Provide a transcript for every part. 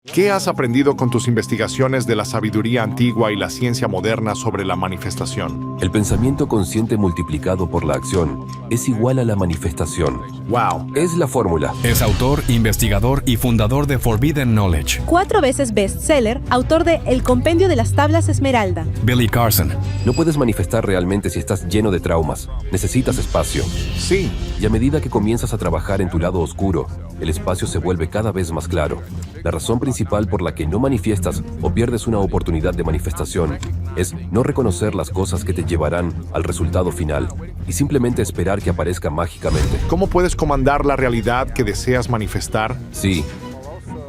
¿Qué has aprendido con tus investigaciones de la sabiduría antigua y la ciencia moderna sobre la manifestación? El pensamiento consciente multiplicado por la acción es igual a la manifestación. ¡Wow! Es la fórmula. Es autor, investigador y fundador de Forbidden Knowledge. 4 veces bestseller, autor de El Compendio de las Tablas Esmeralda. Billy Carson. No puedes manifestar realmente si estás lleno de traumas. Necesitas espacio. Sí, Y a medida que comienzas a trabajar en tu lado oscuro, el espacio se vuelve cada vez más claro. La razón principal por la que no manifiestas o pierdes una oportunidad de manifestación es no reconocer las cosas que te llevarán al resultado final y simplemente esperar que aparezca mágicamente. ¿cómo puedes comandar la realidad que deseas manifestar Sí,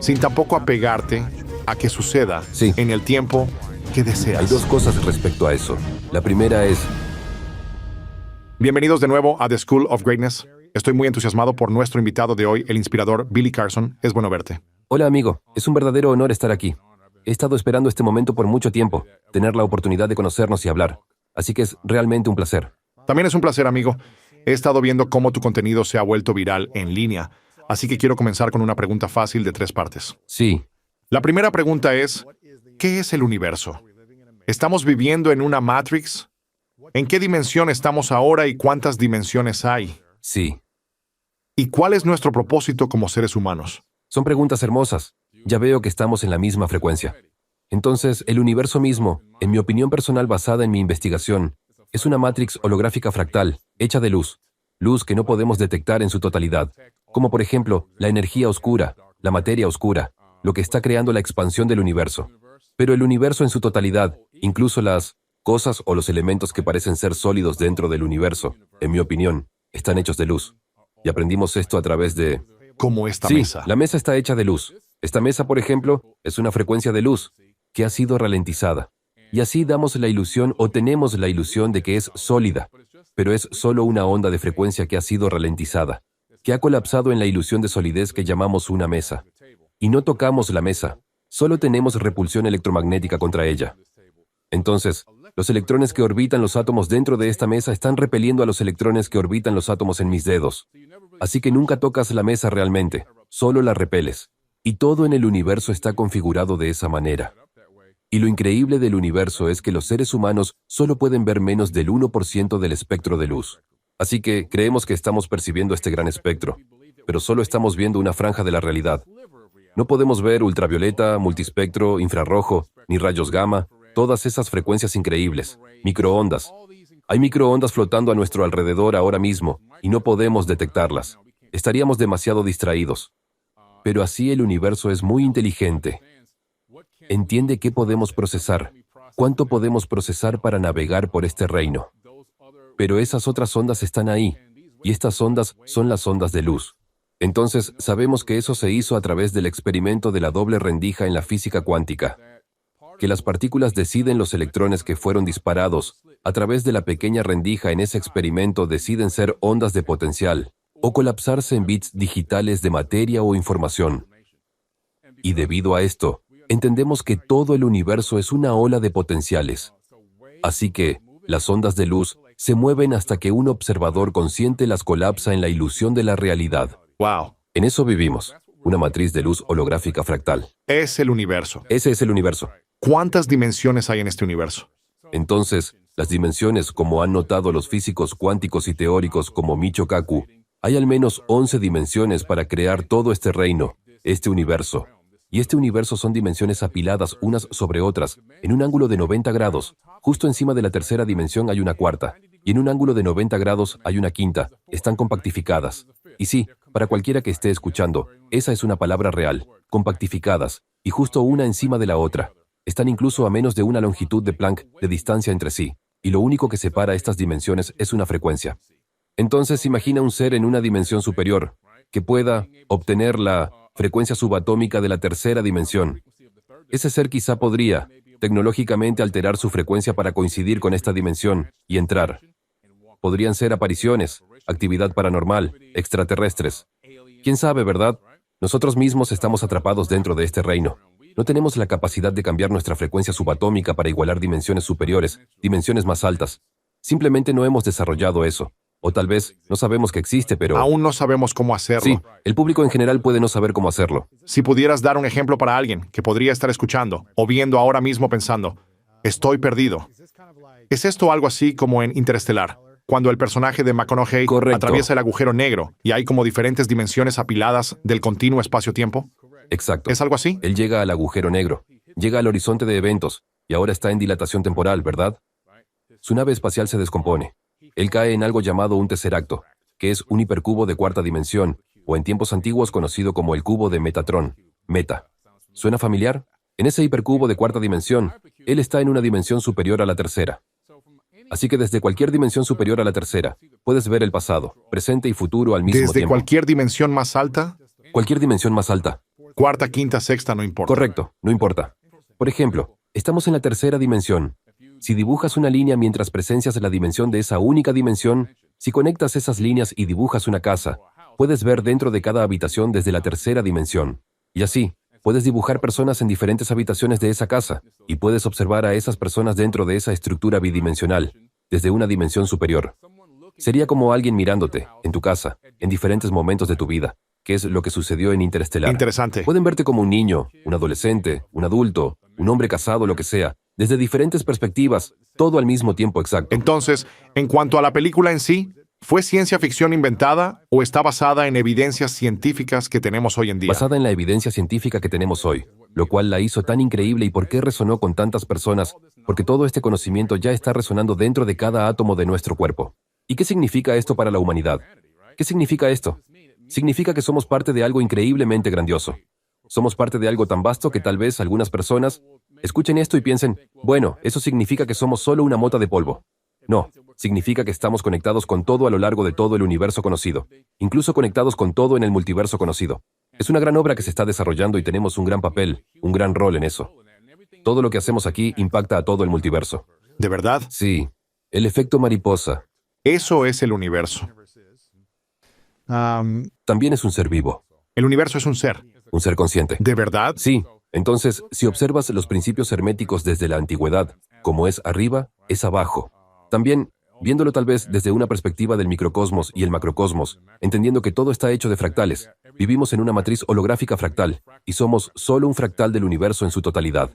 sin tampoco apegarte a que suceda Sí. en el tiempo que hay deseas? dos cosas respecto a eso. La primera es, Bienvenidos de nuevo a The School of Greatness. Estoy muy entusiasmado por nuestro invitado de hoy, el inspirador Billy Carson. Es bueno verte. hola amigo, es un verdadero honor estar aquí. He estado esperando este momento por mucho tiempo, tener la oportunidad de conocernos y hablar. Así que es realmente un placer. También es un placer, amigo. He estado viendo cómo tu contenido se ha vuelto viral en línea, así que quiero comenzar con una pregunta fácil de 3 partes. Sí, La primera pregunta es, ¿qué es el universo? ¿Estamos viviendo en una Matrix? ¿En qué dimensión estamos ahora y cuántas dimensiones hay? sí. ¿Y cuál es nuestro propósito como seres humanos? Son preguntas hermosas. Ya veo que estamos en la misma frecuencia. Entonces, el universo mismo, en mi opinión personal basada en mi investigación, es una matrix holográfica fractal, hecha de luz. Luz que no podemos detectar en su totalidad. Como por ejemplo, la energía oscura, la materia oscura, lo que está creando la expansión del universo. Pero el universo en su totalidad, incluso las cosas o los elementos que parecen ser sólidos dentro del universo, en mi opinión, están hechos de luz. Y aprendimos esto a través de... Como esta Sí, mesa. la mesa está hecha de luz. Esta mesa, por ejemplo, es una frecuencia de luz que ha sido ralentizada. Y así damos la ilusión o tenemos la ilusión de que es sólida, pero es solo una onda de frecuencia que ha sido ralentizada, que ha colapsado en la ilusión de solidez que llamamos una mesa. Y no tocamos la mesa, solo tenemos repulsión electromagnética contra ella. Entonces, los electrones que orbitan los átomos dentro de esta mesa están repeliendo a los electrones que orbitan los átomos en mis dedos. Así que nunca tocas la mesa realmente, solo la repeles. Y todo en el universo está configurado de esa manera. Y lo increíble del universo es que los seres humanos solo pueden ver menos del 1% del espectro de luz. Así que creemos que estamos percibiendo este gran espectro, pero solo estamos viendo una franja de la realidad. No podemos ver ultravioleta, multispectro, infrarrojo, ni rayos gamma, todas esas frecuencias increíbles, microondas. Hay microondas flotando a nuestro alrededor ahora mismo y no podemos detectarlas. Estaríamos demasiado distraídos. Pero así el universo es muy inteligente. Entiende qué podemos procesar, cuánto podemos procesar para navegar por este reino. Pero esas otras ondas están ahí, y estas ondas son las ondas de luz. Entonces, sabemos que eso se hizo a través del experimento de la doble rendija en la física cuántica, que las partículas deciden los electrones que fueron disparados a través de la pequeña rendija en ese experimento deciden ser ondas de potencial o colapsarse en bits digitales de materia o información. Y debido a esto, entendemos que todo el universo es una ola de potenciales. Así que, las ondas de luz se mueven hasta que un observador consciente las colapsa en la ilusión de la realidad. ¡Wow! En eso vivimos, una matriz de luz holográfica fractal. Es el universo. Ese es el universo. ¿Cuántas dimensiones hay en este universo? Entonces, las dimensiones, como han notado los físicos cuánticos y teóricos como Michio Kaku, hay al menos 11 dimensiones para crear todo este reino, este universo. Y este universo son dimensiones apiladas unas sobre otras, en un ángulo de 90 grados. Justo encima de la tercera dimensión hay una cuarta, y en un ángulo de 90 grados hay una quinta. Están compactificadas. Y sí, para cualquiera que esté escuchando, esa es una palabra real, compactificadas, y justo una encima de la otra. Están incluso a menos de una longitud de Planck de distancia entre sí, y lo único que separa estas dimensiones es una frecuencia. Entonces imagina un ser en una dimensión superior, que pueda obtener la frecuencia subatómica de la tercera dimensión. Ese ser quizá podría, tecnológicamente, alterar su frecuencia para coincidir con esta dimensión y entrar. Podrían ser apariciones, actividad paranormal, extraterrestres. ¿Quién sabe, verdad? Nosotros mismos estamos atrapados dentro de este reino. No tenemos la capacidad de cambiar nuestra frecuencia subatómica para igualar dimensiones superiores, dimensiones más altas. Simplemente no hemos desarrollado eso. O tal vez no sabemos que existe, pero... Aún no sabemos cómo hacerlo. Sí, el público en general puede no saber cómo hacerlo. Si pudieras dar un ejemplo para alguien que podría estar escuchando o viendo ahora mismo pensando, estoy perdido. ¿Es esto algo así como en Interestelar? Cuando el personaje de McConaughey Correcto. atraviesa el agujero negro y hay como diferentes dimensiones apiladas del continuo espacio-tiempo. Exacto. ¿Es algo así? Él llega al agujero negro, llega al horizonte de eventos, y ahora está en dilatación temporal, ¿verdad? Su nave espacial se descompone. Él cae en algo llamado un tesseracto, que es un hipercubo de cuarta dimensión, o en tiempos antiguos conocido como el cubo de Metatron. Meta. ¿Suena familiar? En ese hipercubo de cuarta dimensión, él está en una dimensión superior a la tercera. Así que desde cualquier dimensión superior a la tercera, puedes ver el pasado, presente y futuro al mismo Desde tiempo. cualquier dimensión más alta, Cualquier dimensión más alta. cuarta, quinta, sexta, no importa. Correcto, no importa. Por ejemplo, estamos en la tercera dimensión. Si dibujas una línea mientras presencias la dimensión de esa única dimensión, si conectas esas líneas y dibujas una casa, puedes ver dentro de cada habitación desde la tercera dimensión. Y así, puedes dibujar personas en diferentes habitaciones de esa casa, y puedes observar a esas personas dentro de esa estructura bidimensional, desde una dimensión superior. Sería como alguien mirándote, en tu casa, en diferentes momentos de tu vida, que es lo que sucedió en Interestelar. Interesante. Pueden verte como un niño, un adolescente, un adulto, un hombre casado, lo que sea, desde diferentes perspectivas, todo al mismo tiempo exacto. Entonces, en cuanto a la película en sí, ¿fue ciencia ficción inventada o está basada en evidencias científicas que tenemos hoy en día? Basada en la evidencia científica que tenemos hoy, lo cual la hizo tan increíble y por qué resonó con tantas personas, porque todo este conocimiento ya está resonando dentro de cada átomo de nuestro cuerpo. ¿Y qué significa esto para la humanidad? ¿Qué significa esto? Significa que somos parte de algo increíblemente grandioso. Somos parte de algo tan vasto que tal vez algunas personas escuchen esto y piensen, bueno, eso significa que somos solo una mota de polvo. No, significa que estamos conectados con todo a lo largo de todo el universo conocido, incluso conectados con todo en el multiverso conocido. Es una gran obra que se está desarrollando y tenemos un gran papel, un gran rol en eso. Todo lo que hacemos aquí impacta a todo el multiverso. ¿De verdad? Sí, el efecto mariposa Eso es el universo. también es un ser vivo, El universo es un ser consciente. ¿De verdad? Sí, entonces, si observas los principios herméticos desde la antigüedad, como es arriba, es abajo. También, viéndolo tal vez desde una perspectiva del microcosmos y el macrocosmos, entendiendo que todo está hecho de fractales, vivimos en una matriz holográfica fractal, y somos solo un fractal del universo en su totalidad.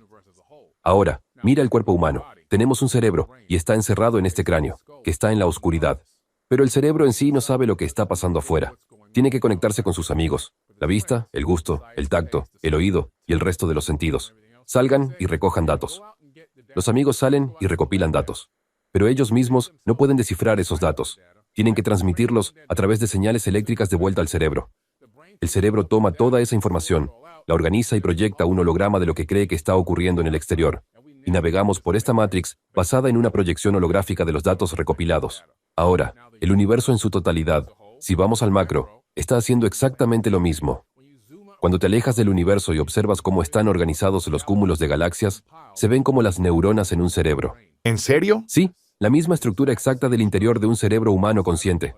Ahora, mira el cuerpo humano. Tenemos un cerebro, y está encerrado en este cráneo, que está en la oscuridad. Pero el cerebro en sí no sabe lo que está pasando afuera. Tiene que conectarse con sus amigos. La vista, el gusto, el tacto, el oído y el resto de los sentidos. Salgan y recojan datos. Los amigos salen y recopilan datos. Pero ellos mismos no pueden descifrar esos datos. Tienen que transmitirlos a través de señales eléctricas de vuelta al cerebro. El cerebro toma toda esa información, la organiza y proyecta un holograma de lo que cree que está ocurriendo en el exterior. Y navegamos por esta matrix basada en una proyección holográfica de los datos recopilados. Ahora, el universo en su totalidad, si vamos al macro, está haciendo exactamente lo mismo. Cuando te alejas del universo y observas cómo están organizados los cúmulos de galaxias, se ven como las neuronas en un cerebro. ¿En serio? Sí, la misma estructura exacta del interior de un cerebro humano consciente.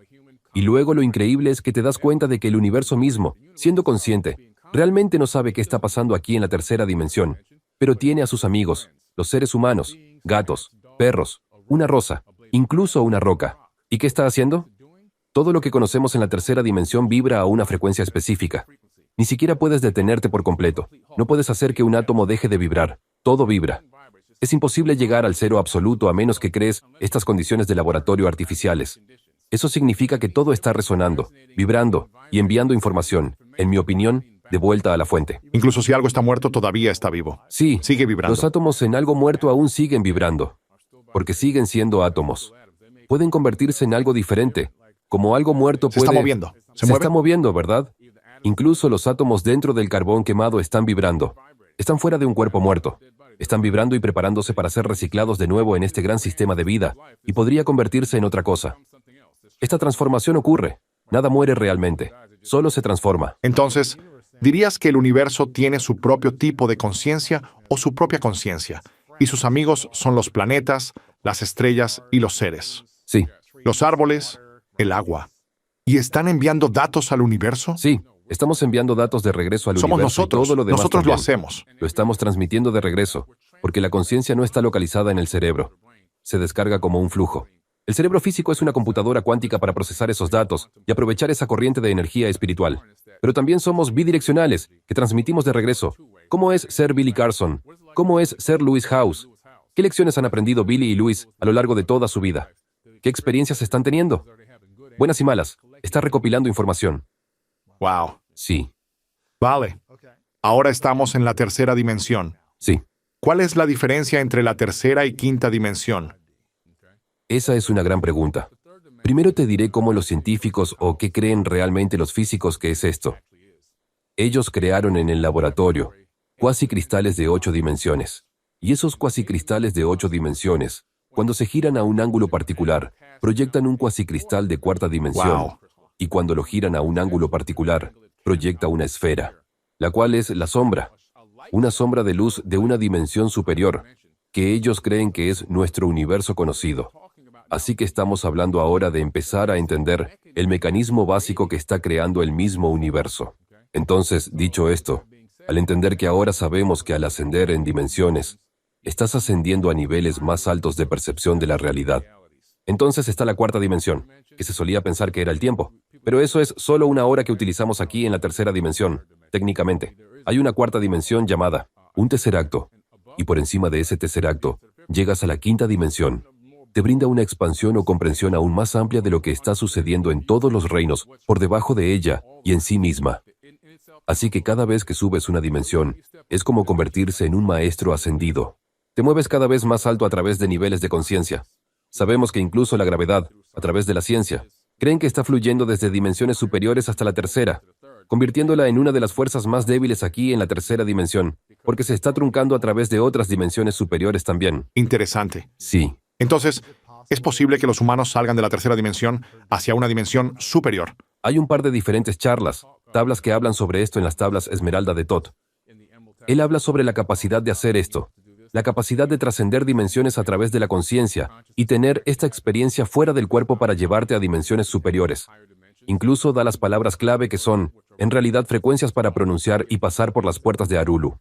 Y luego lo increíble es que te das cuenta de que el universo mismo, siendo consciente, realmente no sabe qué está pasando aquí en la tercera dimensión, pero tiene a sus amigos, los seres humanos, gatos, perros, una rosa, incluso una roca. ¿Y qué está haciendo? Todo lo que conocemos en la tercera dimensión vibra a una frecuencia específica. Ni siquiera puedes detenerte por completo. No puedes hacer que un átomo deje de vibrar. Todo vibra. Es imposible llegar al cero absoluto a menos que crees estas condiciones de laboratorio artificiales. Eso significa que todo está resonando, vibrando y enviando información, en mi opinión, de vuelta a la fuente. Incluso si algo está muerto, todavía está vivo. Sí, Sigue vibrando. los átomos en algo muerto aún siguen vibrando, porque siguen siendo átomos. Pueden convertirse en algo diferente, como algo muerto Se puede... está moviendo. ¿Se Se mueve? está moviendo, ¿verdad? Incluso los átomos dentro del carbón quemado están vibrando. Están fuera de un cuerpo muerto. Están vibrando y preparándose para ser reciclados de nuevo en este gran sistema de vida, y podría convertirse en otra cosa. Esta transformación ocurre. Nada muere realmente. Solo se transforma. Entonces, ¿dirías que el universo tiene su propio tipo de conciencia o su propia conciencia? Y sus amigos son los planetas, las estrellas y los seres. Sí, Los árboles, el agua. ¿Y están enviando datos al universo? sí. Estamos enviando datos de regreso al Somos universo y nosotros. todo lo demás Nosotros lo también. hacemos. Lo estamos transmitiendo de regreso, porque la conciencia no está localizada en el cerebro. Se descarga como un flujo. El cerebro físico es una computadora cuántica para procesar esos datos y aprovechar esa corriente de energía espiritual. Pero también somos bidireccionales, que transmitimos de regreso. ¿Cómo es ser Billy Carson? ¿Cómo es ser Lewis House? ¿Qué lecciones han aprendido Billy y Lewis a lo largo de toda su vida? ¿Qué experiencias están teniendo? Buenas y malas. Está recopilando información. Wow. Sí, Vale. Ahora estamos en la tercera dimensión. sí. ¿Cuál es la diferencia entre la tercera y quinta dimensión? Esa es una gran pregunta. Primero te diré cómo los científicos o qué creen realmente los físicos que es esto. Ellos crearon en el laboratorio cuasicristales de 8 dimensiones. Y esos cuasicristales de 8 dimensiones, cuando se giran a un ángulo particular, proyectan un cuasicristal de cuarta dimensión. Wow. Y cuando lo giran a un ángulo particular, proyecta una esfera, la cual es la sombra, una sombra de luz de una dimensión superior, que ellos creen que es nuestro universo conocido. Así que estamos hablando ahora de empezar a entender el mecanismo básico que está creando el mismo universo. Entonces, dicho esto, al entender que ahora sabemos que al ascender en dimensiones, estás ascendiendo a niveles más altos de percepción de la realidad. Entonces está la cuarta dimensión, que se solía pensar que era el tiempo. Pero eso es solo una hora que utilizamos aquí en la tercera dimensión, técnicamente. Hay una cuarta dimensión llamada un tercer acto, y por encima de ese tercer acto, llegas a la quinta dimensión. Te brinda una expansión o comprensión aún más amplia de lo que está sucediendo en todos los reinos, por debajo de ella y en sí misma. Así que cada vez que subes una dimensión, es como convertirse en un maestro ascendido. Te mueves cada vez más alto a través de niveles de conciencia. Sabemos que incluso la gravedad, a través de la ciencia, creen que está fluyendo desde dimensiones superiores hasta la tercera, convirtiéndola en una de las fuerzas más débiles aquí en la tercera dimensión, porque se está truncando a través de otras dimensiones superiores también. Interesante. Sí, Entonces, ¿es posible que los humanos salgan de la tercera dimensión hacia una dimensión superior? hay un par de diferentes tablas que hablan sobre esto en las tablas Esmeralda de Thoth. Él habla sobre la capacidad de hacer esto, la capacidad de trascender dimensiones a través de la conciencia y tener esta experiencia fuera del cuerpo para llevarte a dimensiones superiores. Incluso da las palabras clave que son, en realidad, frecuencias para pronunciar y pasar por las puertas de Arulu.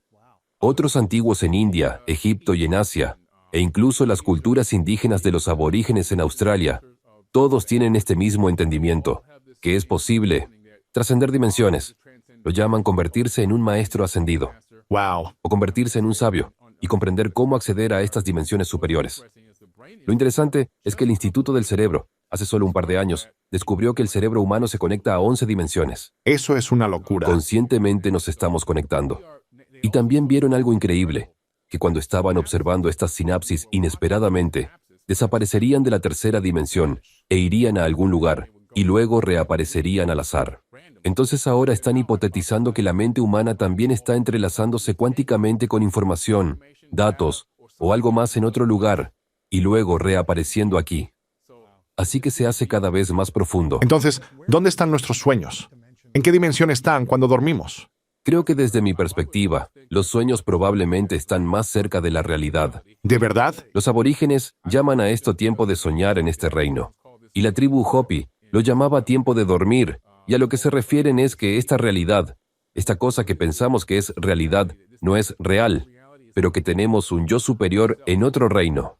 Otros antiguos en India, Egipto y en Asia, e incluso las culturas indígenas de los aborígenes en Australia, todos tienen este mismo entendimiento, que es posible trascender dimensiones. Lo llaman convertirse en un maestro ascendido, Wow. o convertirse en un sabio, y comprender cómo acceder a estas dimensiones superiores. Lo interesante es que el Instituto del Cerebro, hace solo un par de años, descubrió que el cerebro humano se conecta a 11 dimensiones. Eso es una locura. Conscientemente nos estamos conectando. Y también vieron algo increíble, que cuando estaban observando estas sinapsis inesperadamente, desaparecerían de la tercera dimensión e irían a algún lugar, y luego reaparecerían al azar. Entonces ahora están hipotetizando que la mente humana también está entrelazándose cuánticamente con información, datos, o algo más en otro lugar, y luego reapareciendo aquí. Así que se hace cada vez más profundo. Entonces, ¿dónde están nuestros sueños? ¿En qué dimensión están cuando dormimos? Creo que desde mi perspectiva, los sueños probablemente están más cerca de la realidad. ¿De verdad? Los aborígenes llaman a esto tiempo de soñar en este reino. Y la tribu Hopi lo llamaba tiempo de dormir, y a lo que se refieren es que esta realidad, esta cosa que pensamos que es realidad, no es real, pero que tenemos un yo superior en otro reino.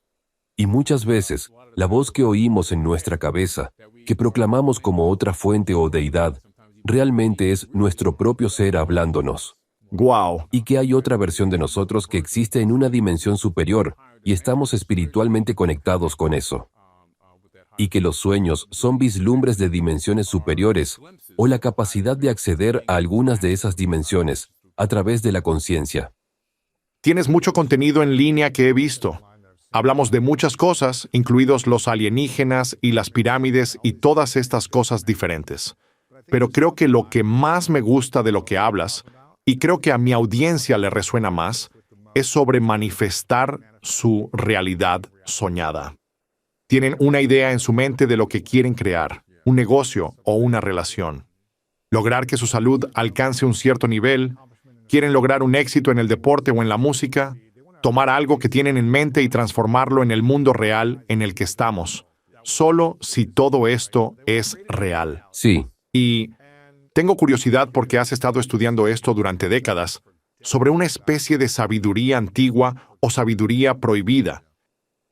Y muchas veces, la voz que oímos en nuestra cabeza, que proclamamos como otra fuente o deidad, realmente es nuestro propio ser hablándonos. Wow. Y que hay otra versión de nosotros que existe en una dimensión superior, y estamos espiritualmente conectados con eso. Y que los sueños son vislumbres de dimensiones superiores, o la capacidad de acceder a algunas de esas dimensiones, a través de la conciencia. Tienes mucho contenido en línea que he visto. Hablamos de muchas cosas, incluidos los alienígenas y las pirámides y todas estas cosas diferentes. Pero creo que lo que más me gusta de lo que hablas, y creo que a mi audiencia le resuena más, es sobre manifestar su realidad soñada. Tienen una idea en su mente de lo que quieren crear, un negocio o una relación. Lograr que su salud alcance un cierto nivel, quieren lograr un éxito en el deporte o en la música, tomar algo que tienen en mente y transformarlo en el mundo real en el que estamos, solo si todo esto es real. Sí, Y tengo curiosidad porque has estado estudiando esto durante décadas, sobre una especie de sabiduría antigua o sabiduría prohibida.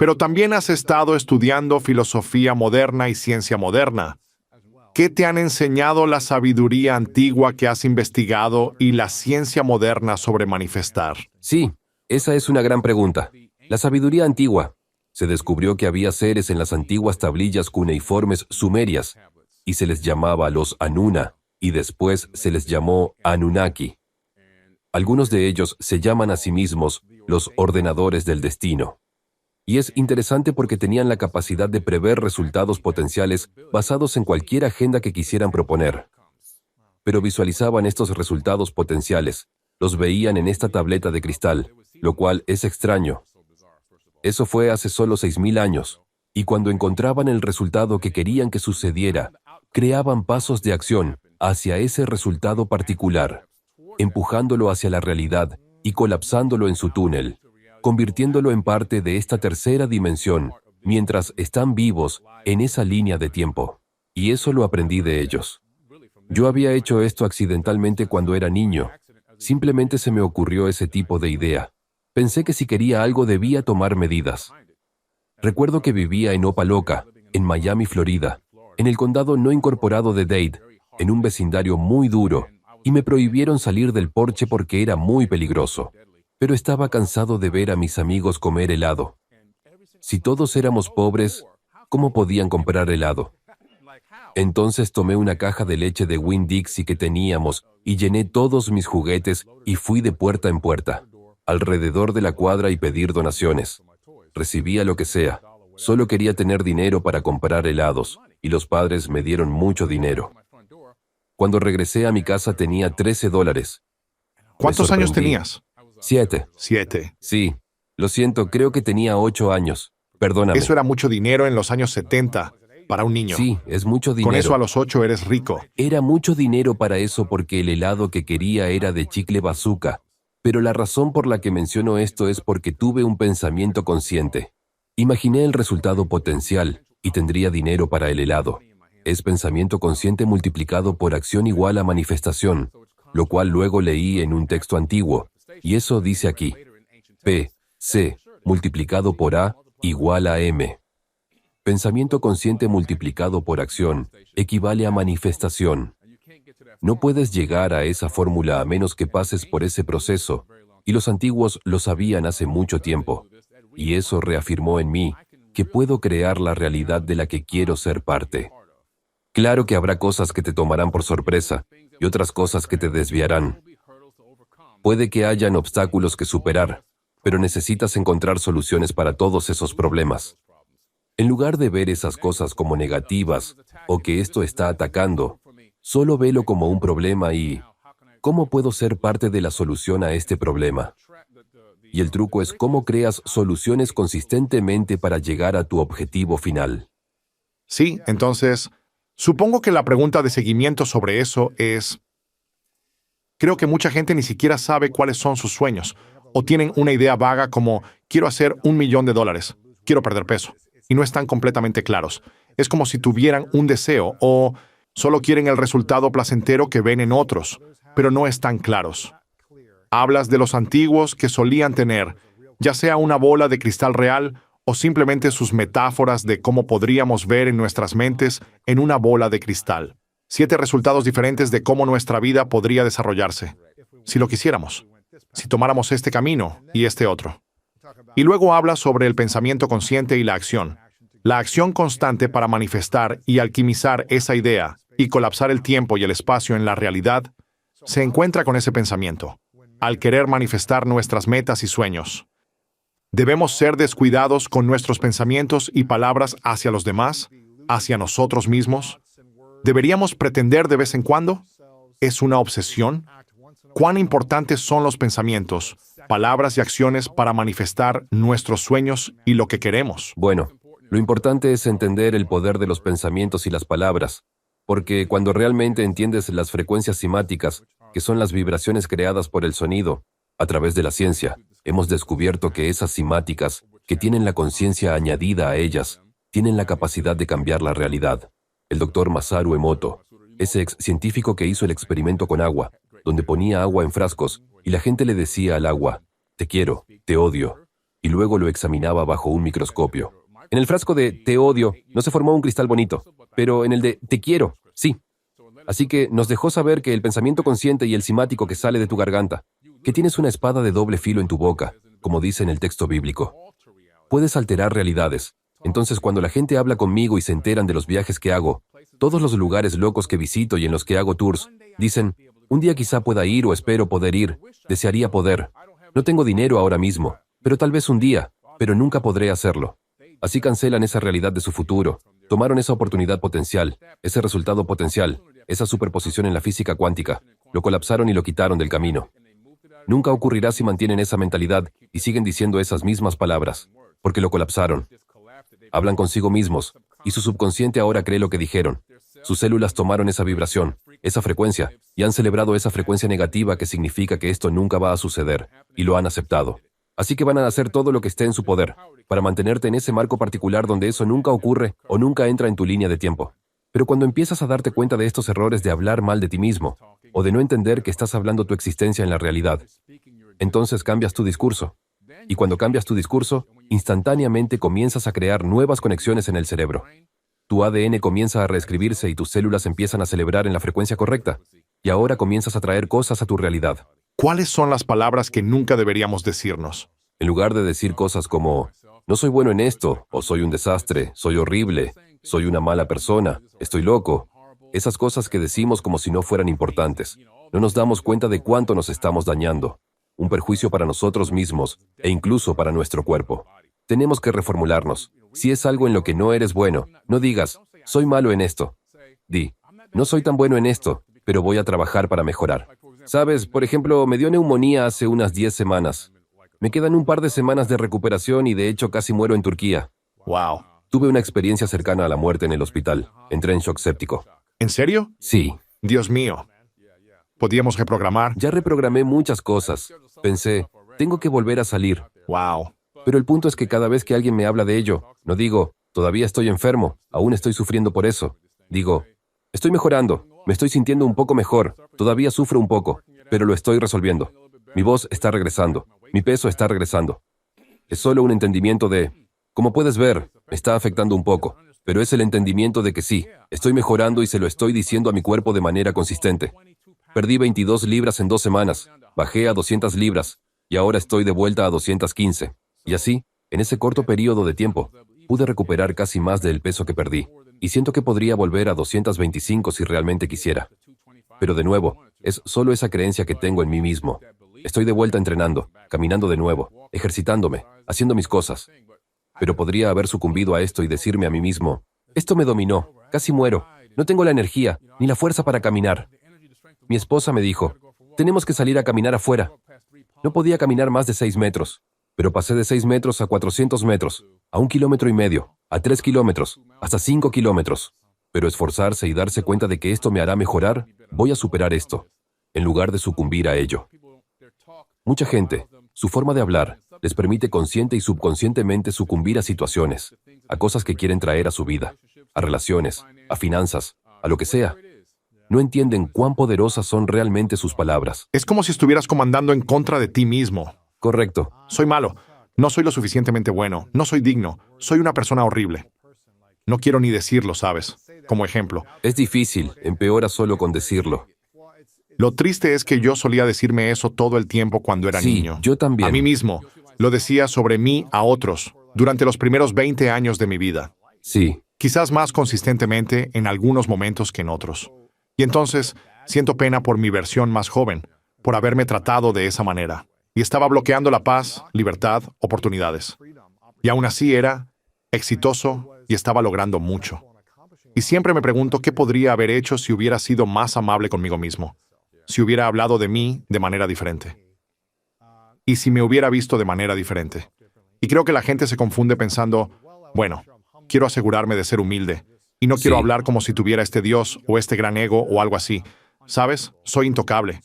Pero también has estado estudiando filosofía moderna y ciencia moderna. ¿Qué te han enseñado la sabiduría antigua que has investigado y la ciencia moderna sobre manifestar? Sí, esa es una gran pregunta. La sabiduría antigua. Se descubrió que había seres en las antiguas tablillas cuneiformes sumerias, y se les llamaba los Anuna, y después se les llamó Anunnaki. Algunos de ellos se llaman a sí mismos los ordenadores del destino. Y es interesante porque tenían la capacidad de prever resultados potenciales basados en cualquier agenda que quisieran proponer. Pero visualizaban estos resultados potenciales, los veían en esta tableta de cristal, lo cual es extraño. Eso fue hace solo 6.000 años, y cuando encontraban el resultado que querían que sucediera, creaban pasos de acción hacia ese resultado particular, empujándolo hacia la realidad y colapsándolo en su túnel, convirtiéndolo en parte de esta tercera dimensión, mientras están vivos en esa línea de tiempo. Y eso lo aprendí de ellos. Yo había hecho esto accidentalmente cuando era niño. Simplemente se me ocurrió ese tipo de idea. Pensé que si quería algo debía tomar medidas. Recuerdo que vivía en Opa-locka, en Miami, Florida, en el condado no incorporado de Dade, en un vecindario muy duro, y me prohibieron salir del porche porque era muy peligroso. Pero estaba cansado de ver a mis amigos comer helado. Si todos éramos pobres, ¿cómo podían comprar helado? Entonces tomé una caja de leche de Winn-Dixie que teníamos y llené todos mis juguetes y fui de puerta en puerta, alrededor de la cuadra y pedir donaciones. Recibía lo que sea. Solo quería tener dinero para comprar helados, y los padres me dieron mucho dinero. Cuando regresé a mi casa tenía $13. ¿Cuántos años tenías? 7. 7. Sí. Lo siento, creo que tenía 8 años. Perdóname. Eso era mucho dinero en los años 70 para un niño. Sí, es mucho dinero. Con eso a los 8 eres rico. Era mucho dinero para eso porque el helado que quería era de chicle bazooka. Pero la razón por la que menciono esto es porque tuve un pensamiento consciente. Imaginé el resultado potencial y tendría dinero para el helado. Es pensamiento consciente multiplicado por acción igual a manifestación, lo cual luego leí en un texto antiguo. Y eso dice aquí, P, C, multiplicado por A, igual a M. Pensamiento consciente multiplicado por acción equivale a manifestación. No puedes llegar a esa fórmula a menos que pases por ese proceso, y los antiguos lo sabían hace mucho tiempo. Y eso reafirmó en mí que puedo crear la realidad de la que quiero ser parte. Claro que habrá cosas que te tomarán por sorpresa y otras cosas que te desviarán. Puede que hayan obstáculos que superar, pero necesitas encontrar soluciones para todos esos problemas. En lugar de ver esas cosas como negativas o que esto está atacando, solo velo como un problema y ¿cómo puedo ser parte de la solución a este problema? Y el truco es cómo creas soluciones consistentemente para llegar a tu objetivo final. Sí, entonces, supongo que la pregunta de seguimiento sobre eso es... Creo que mucha gente ni siquiera sabe cuáles son sus sueños, o tienen una idea vaga como, quiero hacer $1.000.000, quiero perder peso, y no están completamente claros. Es como si tuvieran un deseo, o solo quieren el resultado placentero que ven en otros, pero no están claros. Hablas de los antiguos que solían tener, ya sea una bola de cristal real, o simplemente sus metáforas de cómo podríamos ver en nuestras mentes en una bola de cristal. 7 resultados diferentes de cómo nuestra vida podría desarrollarse, si lo quisiéramos, si tomáramos este camino y este otro. Y luego habla sobre el pensamiento consciente y la acción constante para manifestar y alquimizar esa idea y colapsar el tiempo y el espacio en la realidad, se encuentra con ese pensamiento, al querer manifestar nuestras metas y sueños. ¿Debemos ser descuidados con nuestros pensamientos y palabras hacia los demás, hacia nosotros mismos? ¿Deberíamos pretender de vez en cuando? ¿Es una obsesión? ¿Cuán importantes son los pensamientos, palabras y acciones para manifestar nuestros sueños y lo que queremos? Bueno, lo importante es entender el poder de los pensamientos y las palabras, porque cuando realmente entiendes las frecuencias simáticas, que son las vibraciones creadas por el sonido, a través de la ciencia, hemos descubierto que esas simáticas, que tienen la conciencia añadida a ellas, tienen la capacidad de cambiar la realidad. El doctor Masaru Emoto, ese ex científico que hizo el experimento con agua, donde ponía agua en frascos y la gente le decía al agua, te quiero, te odio. y luego lo examinaba bajo un microscopio. En el frasco de te odio no se formó un cristal bonito, pero en el de te quiero, sí. Así que nos dejó saber que el pensamiento consciente y el simático que sale de tu garganta, que tienes una espada de doble filo en tu boca, como dice en el texto bíblico. Puedes alterar realidades. Entonces, cuando la gente habla conmigo y se enteran de los viajes que hago, todos los lugares locos que visito y en los que hago tours, dicen, un día quizá pueda ir o espero poder ir, desearía poder. No tengo dinero ahora mismo, pero tal vez un día, pero nunca podré hacerlo. Así cancelan esa realidad de su futuro. Tomaron esa oportunidad potencial, ese resultado potencial, esa superposición en la física cuántica, lo colapsaron y lo quitaron del camino. Nunca ocurrirá si mantienen esa mentalidad y siguen diciendo esas mismas palabras, porque lo colapsaron. Hablan consigo mismos, y su subconsciente ahora cree lo que dijeron. Sus células tomaron esa vibración, esa frecuencia, y han celebrado esa frecuencia negativa que significa que esto nunca va a suceder, y lo han aceptado. Así que van a hacer todo lo que esté en su poder, para mantenerte en ese marco particular donde eso nunca ocurre o nunca entra en tu línea de tiempo. Pero cuando empiezas a darte cuenta de estos errores de hablar mal de ti mismo, o de no entender que estás hablando tu existencia en la realidad, entonces cambias tu discurso. Y cuando cambias tu discurso, instantáneamente comienzas a crear nuevas conexiones en el cerebro. Tu ADN comienza a reescribirse y tus células empiezan a celebrar en la frecuencia correcta. Y ahora comienzas a traer cosas a tu realidad. ¿Cuáles son las palabras que nunca deberíamos decirnos? En lugar de decir cosas como, no soy bueno en esto, o soy un desastre, soy horrible, soy una mala persona, estoy loco. Esas cosas que decimos como si no fueran importantes. No nos damos cuenta de cuánto nos estamos dañando. Un perjuicio para nosotros mismos e incluso para nuestro cuerpo. Tenemos que reformularnos. Si es algo en lo que no eres bueno, no digas, soy malo en esto. Di, no soy tan bueno en esto, pero voy a trabajar para mejorar. Sabes, por ejemplo, me dio neumonía hace unas 10 semanas. Me quedan un par de semanas de recuperación y de hecho casi muero en Turquía. Wow. Tuve una experiencia cercana a la muerte en el hospital. Entré en shock séptico. ¿En serio? Sí. Dios mío. ¿Podíamos reprogramar? Ya reprogramé muchas cosas. Pensé, tengo que volver a salir. Wow. Pero el punto es que cada vez que alguien me habla de ello, no digo, todavía estoy enfermo, aún estoy sufriendo por eso. Digo, estoy mejorando, me estoy sintiendo un poco mejor, todavía sufro un poco, pero lo estoy resolviendo. Mi voz está regresando, mi peso está regresando. Es solo un entendimiento de, como puedes ver, me está afectando un poco, pero es el entendimiento de que sí, estoy mejorando y se lo estoy diciendo a mi cuerpo de manera consistente. Perdí 22 libras en 2 semanas, bajé a 200 libras, y ahora estoy de vuelta a 215. Y así, en ese corto periodo de tiempo, pude recuperar casi más del peso que perdí, y siento que podría volver a 225 si realmente quisiera. Pero de nuevo, es solo esa creencia que tengo en mí mismo. Estoy de vuelta entrenando, caminando de nuevo, ejercitándome, haciendo mis cosas. Pero podría haber sucumbido a esto y decirme a mí mismo, esto me dominó, casi muero, no tengo la energía, ni la fuerza para caminar. Mi esposa me dijo, tenemos que salir a caminar afuera. No podía caminar más de 6 metros, pero pasé de 6 metros a 400 metros, a 1,5 kilómetros, a 3 kilómetros, hasta 5 kilómetros. Pero esforzarse y darse cuenta de que esto me hará mejorar, voy a superar esto, en lugar de sucumbir a ello. Mucha gente, su forma de hablar, les permite consciente y subconscientemente sucumbir a situaciones, a cosas que quieren traer a su vida, a relaciones, a finanzas, a lo que sea. No entienden cuán poderosas son realmente sus palabras. Es como si estuvieras comandando en contra de ti mismo. Correcto. Soy malo. No soy lo suficientemente bueno. No soy digno. Soy una persona horrible. No quiero ni decirlo, ¿sabes? Como ejemplo. Es difícil, empeora solo con decirlo. Lo triste es que yo solía decirme eso todo el tiempo cuando era niño. Yo también. A mí mismo. Lo decía sobre mí a otros durante los primeros 20 años de mi vida. Sí. Quizás más consistentemente en algunos momentos que en otros. Y entonces siento pena por mi versión más joven, por haberme tratado de esa manera. Y estaba bloqueando la paz, libertad, oportunidades. Y aún así era exitoso y estaba logrando mucho. Y siempre me pregunto qué podría haber hecho si hubiera sido más amable conmigo mismo, si hubiera hablado de mí de manera diferente. Y si me hubiera visto de manera diferente. Y creo que la gente se confunde pensando, bueno, quiero asegurarme de ser humilde, y no quiero hablar como si tuviera este Dios o este gran ego o algo así. ¿Sabes? Soy intocable.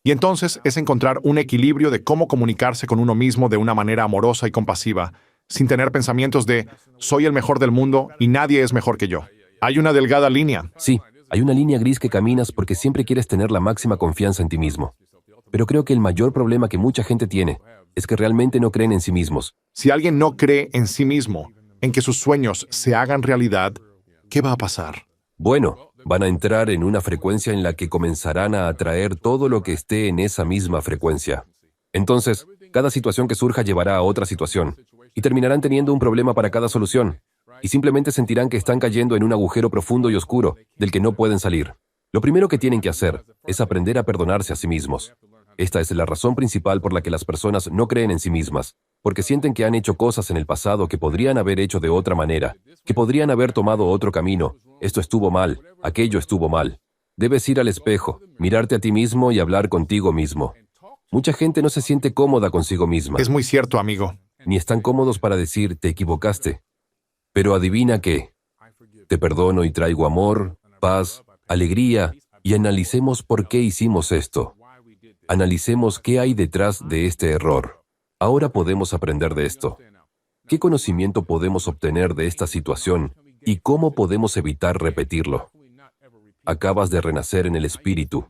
Y entonces es encontrar un equilibrio de cómo comunicarse con uno mismo de una manera amorosa y compasiva, sin tener pensamientos de, soy el mejor del mundo y nadie es mejor que yo. Hay una delgada línea. Sí, hay una línea gris que caminas porque siempre quieres tener la máxima confianza en ti mismo. Pero creo que el mayor problema que mucha gente tiene es que realmente no creen en sí mismos. Si alguien no cree en sí mismo, en que sus sueños se hagan realidad, ¿qué va a pasar? Bueno, van a entrar en una frecuencia en la que comenzarán a atraer todo lo que esté en esa misma frecuencia. Entonces, cada situación que surja llevará a otra situación, y terminarán teniendo un problema para cada solución, y simplemente sentirán que están cayendo en un agujero profundo y oscuro, del que no pueden salir. Lo primero que tienen que hacer es aprender a perdonarse a sí mismos. Esta es la razón principal por la que las personas no creen en sí mismas, porque sienten que han hecho cosas en el pasado que podrían haber hecho de otra manera, que podrían haber tomado otro camino. Esto estuvo mal, aquello estuvo mal. Debes ir al espejo, mirarte a ti mismo y hablar contigo mismo. Mucha gente no se siente cómoda consigo misma, Es muy cierto, amigo. ni están cómodos para decir, te equivocaste. Pero adivina qué, te perdono y traigo amor, paz, alegría, y analicemos por qué hicimos esto. Analicemos qué hay detrás de este error. Ahora podemos aprender de esto. ¿Qué conocimiento podemos obtener de esta situación y cómo podemos evitar repetirlo? Acabas de renacer en el espíritu.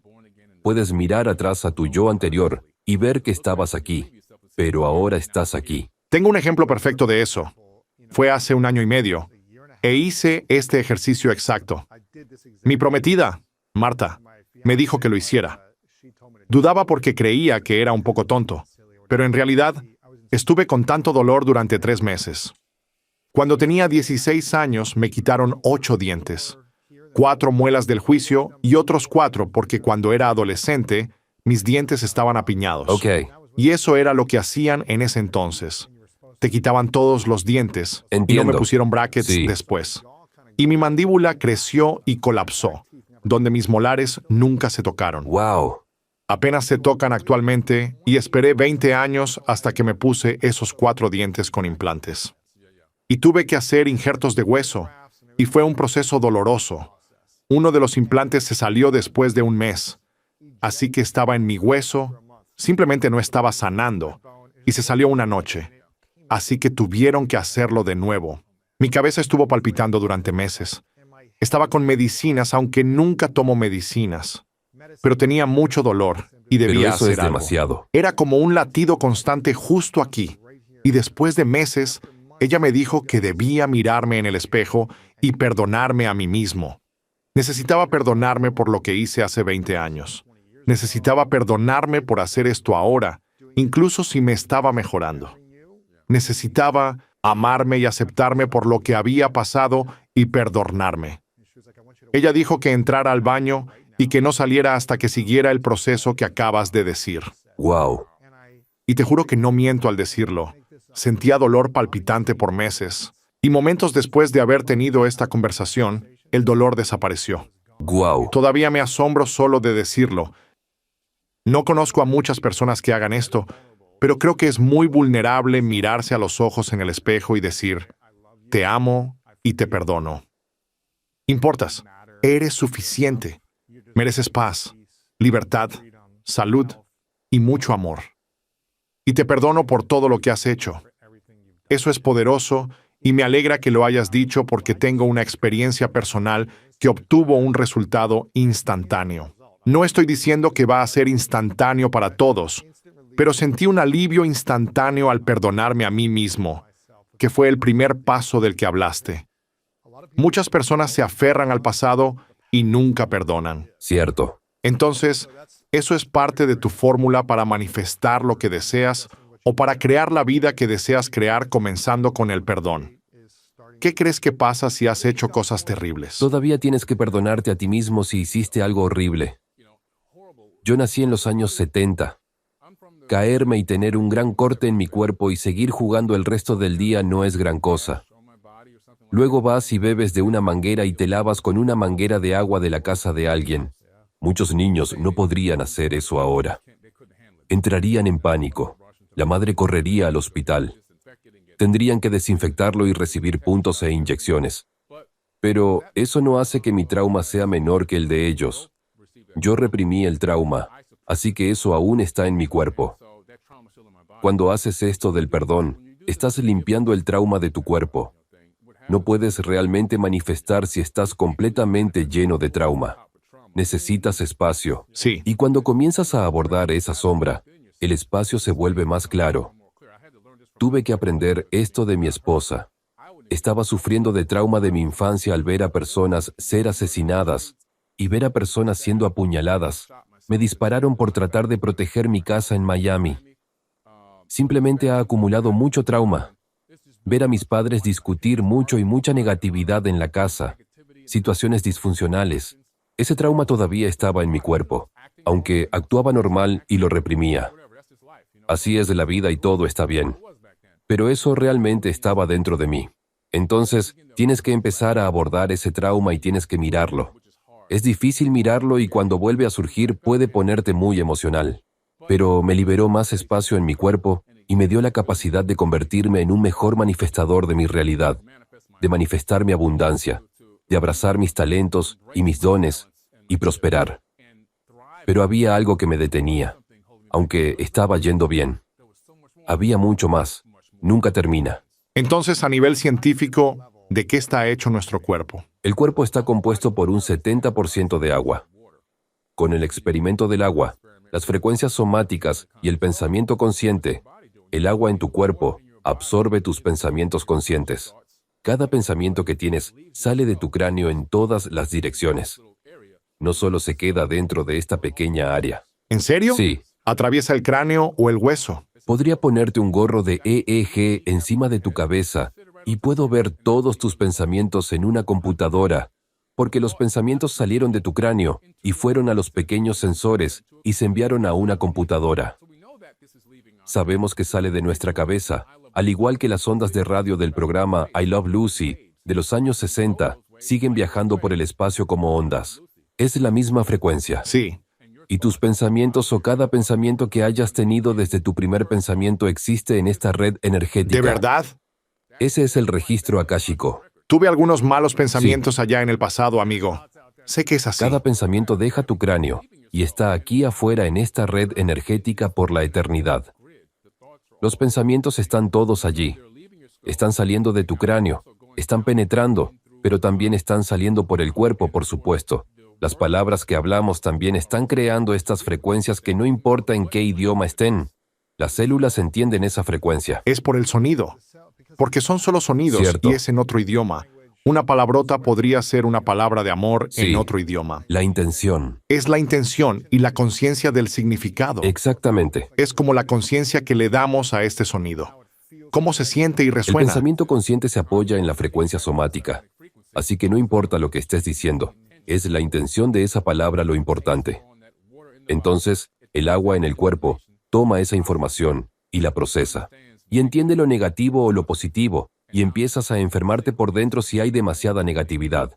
Puedes mirar atrás a tu yo anterior y ver que estabas aquí, pero ahora estás aquí. Tengo un ejemplo perfecto de eso. Fue hace 1 año y medio, e hice este ejercicio exacto. Mi prometida, Marta, me dijo que lo hiciera. Dudaba porque creía que era un poco tonto, pero en realidad estuve con tanto dolor durante 3 meses. Cuando tenía 16 años me quitaron 8 dientes, 4 muelas del juicio y otros 4 porque cuando era adolescente mis dientes estaban apiñados. Ok, Y eso era lo que hacían en ese entonces. Te quitaban todos los dientes y no Entiendo. me pusieron brackets Sí. después. Y mi mandíbula creció y colapsó, donde mis molares nunca se tocaron. wow. Apenas se tocan actualmente y esperé 20 años hasta que me puse esos 4 dientes con implantes. Y tuve que hacer injertos de hueso y fue un proceso doloroso. Uno de los implantes se salió después de 1 mes, así que estaba en mi hueso, simplemente no estaba sanando y se salió una noche. Así que tuvieron que hacerlo de nuevo. Mi cabeza estuvo palpitando durante meses. Estaba con medicinas, aunque nunca tomo medicinas. Pero tenía mucho dolor y Pero debía eso hacer es algo. demasiado. Era como un latido constante justo aquí. Y después de meses, ella me dijo que debía mirarme en el espejo y perdonarme a mí mismo. Necesitaba perdonarme por lo que hice hace 20 años. Necesitaba perdonarme por hacer esto ahora, incluso si me estaba mejorando. Necesitaba amarme y aceptarme por lo que había pasado y perdonarme. Ella dijo que entrara al baño y que no saliera hasta que siguiera el proceso que acabas de decir. Wow. Y te juro que no miento al decirlo. Sentía dolor palpitante por meses. Y momentos después de haber tenido esta conversación, el dolor desapareció. Wow. Todavía me asombro solo de decirlo. No conozco a muchas personas que hagan esto, pero creo que es muy vulnerable mirarse a los ojos en el espejo y decir, te amo y te perdono. Importas, eres suficiente. Mereces paz, libertad, salud y mucho amor. Y te perdono por todo lo que has hecho. Eso es poderoso y me alegra que lo hayas dicho porque tengo una experiencia personal que obtuvo un resultado instantáneo. No estoy diciendo que va a ser instantáneo para todos, pero sentí un alivio instantáneo al perdonarme a mí mismo, que fue el primer paso del que hablaste. Muchas personas se aferran al pasado y nunca perdonan. Cierto. Entonces, eso es parte de tu fórmula para manifestar lo que deseas o para crear la vida que deseas crear comenzando con el perdón. ¿Qué crees que pasa si has hecho cosas terribles? Todavía tienes que perdonarte a ti mismo si hiciste algo horrible. Yo nací en los años 70. Caerme y tener un gran corte en mi cuerpo y seguir jugando el resto del día no es gran cosa. Luego vas y bebes de una manguera y te lavas con una manguera de agua de la casa de alguien. Muchos niños no podrían hacer eso ahora. Entrarían en pánico. La madre correría al hospital. Tendrían que desinfectarlo y recibir puntos e inyecciones. Pero eso no hace que mi trauma sea menor que el de ellos. Yo reprimí el trauma, así que eso aún está en mi cuerpo. Cuando haces esto del perdón, estás limpiando el trauma de tu cuerpo. No puedes realmente manifestar si estás completamente lleno de trauma. Necesitas espacio. Sí. Y cuando comienzas a abordar esa sombra, el espacio se vuelve más claro. Tuve que aprender esto de mi esposa. Estaba sufriendo de trauma de mi infancia al ver a personas ser asesinadas y ver a personas siendo apuñaladas. Me dispararon por tratar de proteger mi casa en Miami. Simplemente ha acumulado mucho trauma. Ver a mis padres discutir mucho y mucha negatividad en la casa, situaciones disfuncionales. Ese trauma todavía estaba en mi cuerpo, aunque actuaba normal y lo reprimía. Así es la vida y todo está bien. Pero eso realmente estaba dentro de mí. Entonces, tienes que empezar a abordar ese trauma y tienes que mirarlo. Es difícil mirarlo y cuando vuelve a surgir puede ponerte muy emocional. Pero me liberó más espacio en mi cuerpo y me dio la capacidad de convertirme en un mejor manifestador de mi realidad, de manifestar mi abundancia, de abrazar mis talentos y mis dones y prosperar. Pero había algo que me detenía, aunque estaba yendo bien. Había mucho más. Nunca termina. Entonces, a nivel científico, ¿de qué está hecho nuestro cuerpo? El cuerpo está compuesto por un 70% de agua. Con el experimento del agua, las frecuencias somáticas y el pensamiento consciente, el agua en tu cuerpo absorbe tus pensamientos conscientes. Cada pensamiento que tienes sale de tu cráneo en todas las direcciones. No solo se queda dentro de esta pequeña área. ¿En serio? Sí. ¿Atraviesa el cráneo o el hueso? Podría ponerte un gorro de EEG encima de tu cabeza y puedo ver todos tus pensamientos en una computadora, porque los pensamientos salieron de tu cráneo y fueron a los pequeños sensores y se enviaron a una computadora. Sabemos que sale de nuestra cabeza, al igual que las ondas de radio del programa I Love Lucy de los años 60 siguen viajando por el espacio como ondas. Es la misma frecuencia. Sí. Y tus pensamientos o cada pensamiento que hayas tenido desde tu primer pensamiento existe en esta red energética. ¿De verdad? Ese es el registro akáshico. Tuve algunos malos pensamientos allá en el pasado, amigo. Sé que es así. Cada pensamiento deja tu cráneo y está aquí afuera en esta red energética por la eternidad. Los pensamientos están todos allí. Están saliendo de tu cráneo, están penetrando, pero también están saliendo por el cuerpo, por supuesto. Las palabras que hablamos también están creando estas frecuencias que no importa en qué idioma estén. Las células entienden esa frecuencia. Es por el sonido. Porque son solo sonidos. Cierto. Y es en otro idioma. Una palabrota podría ser una palabra de amor Sí. en otro idioma. La intención. Es la intención y la conciencia del significado. Exactamente. Es como la conciencia que le damos a este sonido. Cómo se siente y El resuena. pensamiento consciente se apoya en la frecuencia somática. Así que no importa lo que estés diciendo. Es la intención de esa palabra lo importante. Entonces, el agua en el cuerpo toma esa información y la procesa. Y entiende lo negativo o lo positivo, y empiezas a enfermarte por dentro si hay demasiada negatividad.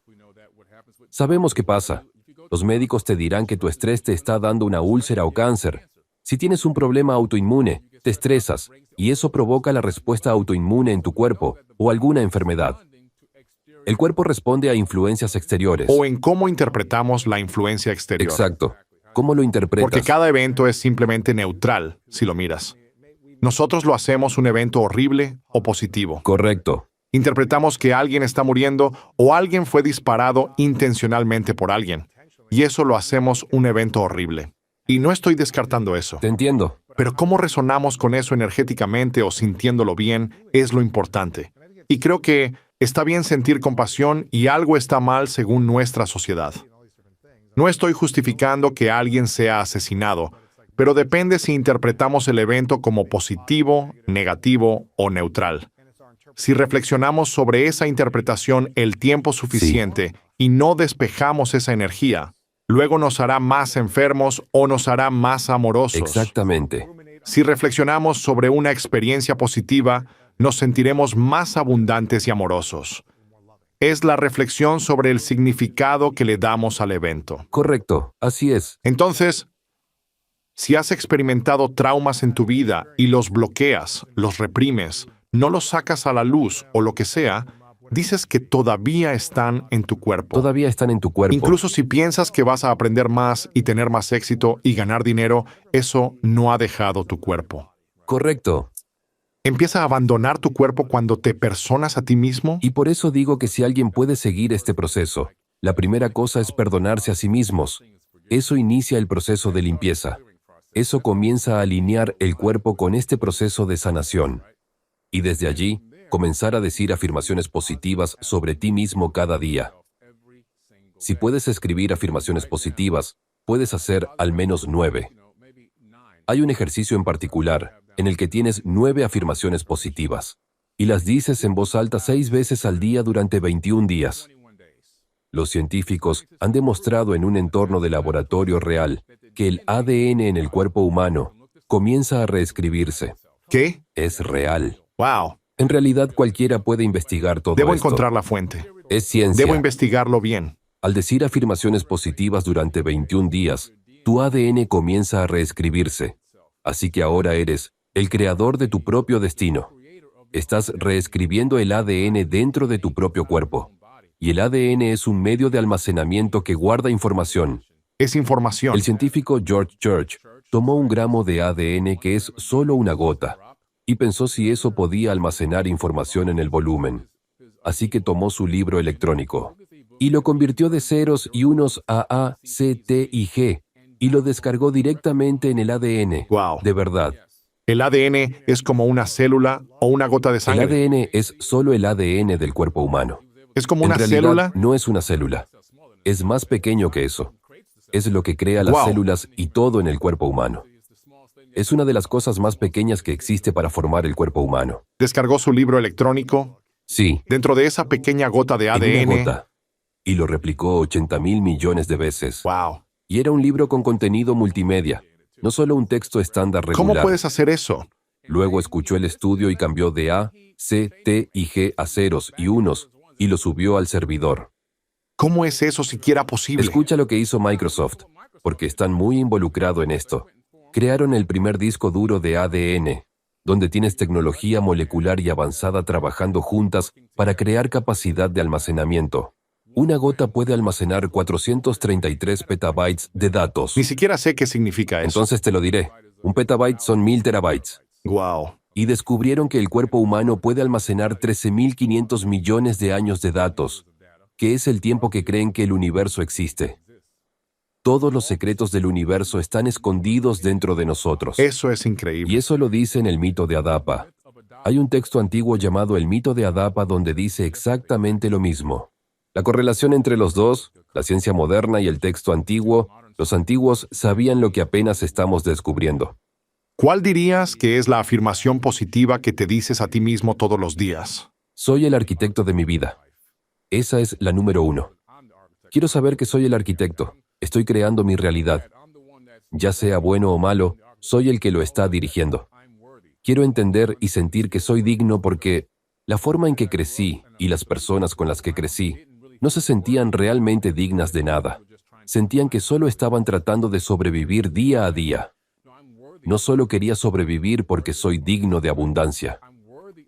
Sabemos qué pasa. Los médicos te dirán que tu estrés te está dando una úlcera o cáncer. Si tienes un problema autoinmune, te estresas, y eso provoca la respuesta autoinmune en tu cuerpo, o alguna enfermedad. El cuerpo responde a influencias exteriores. O en cómo interpretamos la influencia exterior. Exacto. ¿Cómo lo interpretas? Porque cada evento es simplemente neutral, si lo miras. Nosotros lo hacemos un evento horrible o positivo. Correcto. Interpretamos que alguien está muriendo o alguien fue disparado intencionalmente por alguien. Y eso lo hacemos un evento horrible. Y no estoy descartando eso. Te entiendo. Pero cómo resonamos con eso energéticamente o sintiéndolo bien es lo importante. Y creo que está bien sentir compasión y algo está mal según nuestra sociedad. No estoy justificando que alguien sea asesinado, pero depende si interpretamos el evento como positivo, negativo o neutral. Si reflexionamos sobre esa interpretación el tiempo suficiente y no despejamos esa energía, luego nos hará más enfermos o nos hará más amorosos. Exactamente. Si reflexionamos sobre una experiencia positiva, nos sentiremos más abundantes y amorosos. Es la reflexión sobre el significado que le damos al evento. Correcto. Así es. Entonces, si has experimentado traumas en tu vida y los bloqueas, los reprimes, no los sacas a la luz o lo que sea, dices que todavía están en tu cuerpo. Todavía están en tu cuerpo. Incluso si piensas que vas a aprender más y tener más éxito y ganar dinero, eso no ha dejado tu cuerpo. Correcto. Empieza a abandonar tu cuerpo cuando te personas a ti mismo. Y por eso digo que si alguien puede seguir este proceso, La primera cosa es perdonarse a sí mismos. Eso inicia el proceso de limpieza. Eso comienza a alinear el cuerpo con este proceso de sanación. Y desde allí, comenzar a decir afirmaciones positivas sobre ti mismo cada día. Si puedes escribir afirmaciones positivas, puedes hacer al menos 9. Hay un ejercicio en particular en el que tienes 9 afirmaciones positivas y las dices en voz alta 6 veces al día durante 21 días. Los científicos han demostrado en un entorno de laboratorio real que el ADN en el cuerpo humano comienza a reescribirse. ¿Qué? Es real. Wow. En realidad cualquiera puede investigar todo Debo esto. encontrar la fuente. Es ciencia. Debo investigarlo bien. Al decir afirmaciones positivas durante 21 días, tu ADN comienza a reescribirse. Así que ahora eres el creador de tu propio destino. Estás reescribiendo el ADN dentro de tu propio cuerpo. Y el ADN es un medio de almacenamiento que guarda información. Es información. El científico George Church tomó un gramo de ADN que es solo una gota y pensó si eso podía almacenar información en el volumen. Así que tomó su libro electrónico y lo convirtió de ceros y unos a A, C, T y G y lo descargó directamente en el ADN. Wow. De verdad. El ADN es como una célula o una gota de El sangre. ADN es solo el ADN del cuerpo humano. Es como En una realidad, célula. no es una célula. Es más pequeño que eso. Es lo que crea las Wow. células y todo en el cuerpo humano. Es una de las cosas más pequeñas que existe para formar el cuerpo humano. Descargó su libro electrónico. Sí, Dentro de esa pequeña gota de en ADN. una gota. Y lo replicó 80,000 millones de veces. Wow. Y era un libro con contenido multimedia, no solo un texto estándar ¿Cómo regular. puedes hacer eso? Luego escuchó el estudio y cambió de A, C, T y G a ceros y unos, y lo subió al servidor. ¿Cómo es eso siquiera posible? Escucha lo que hizo Microsoft, porque están muy involucrados en esto. Crearon el primer disco duro de ADN, donde tienes tecnología molecular y avanzada trabajando juntas para crear capacidad de almacenamiento. Una gota puede almacenar 433 petabytes de datos. Ni siquiera sé qué significa eso. Entonces te lo diré. Un petabyte son 1000 terabytes. Wow. Y descubrieron que el cuerpo humano puede almacenar 13,500 millones de años de datos, que es el tiempo que creen que el universo existe. Todos los secretos del universo están escondidos dentro de nosotros. Eso es increíble. Y eso lo dice en el mito de Adapa. Hay un texto antiguo llamado el mito de Adapa donde dice exactamente lo mismo. La correlación entre los dos, la ciencia moderna y el texto antiguo, los antiguos sabían lo que apenas estamos descubriendo. ¿Cuál dirías que es la afirmación positiva que te dices a ti mismo todos los días? Soy el arquitecto de mi vida. Esa es la número 1. Quiero saber que soy el arquitecto. Estoy creando mi realidad. Ya sea bueno o malo, soy el que lo está dirigiendo. Quiero entender y sentir que soy digno porque la forma en que crecí y las personas con las que crecí no se sentían realmente dignas de nada. Sentían que solo estaban tratando de sobrevivir día a día. No solo quería sobrevivir porque soy digno de abundancia.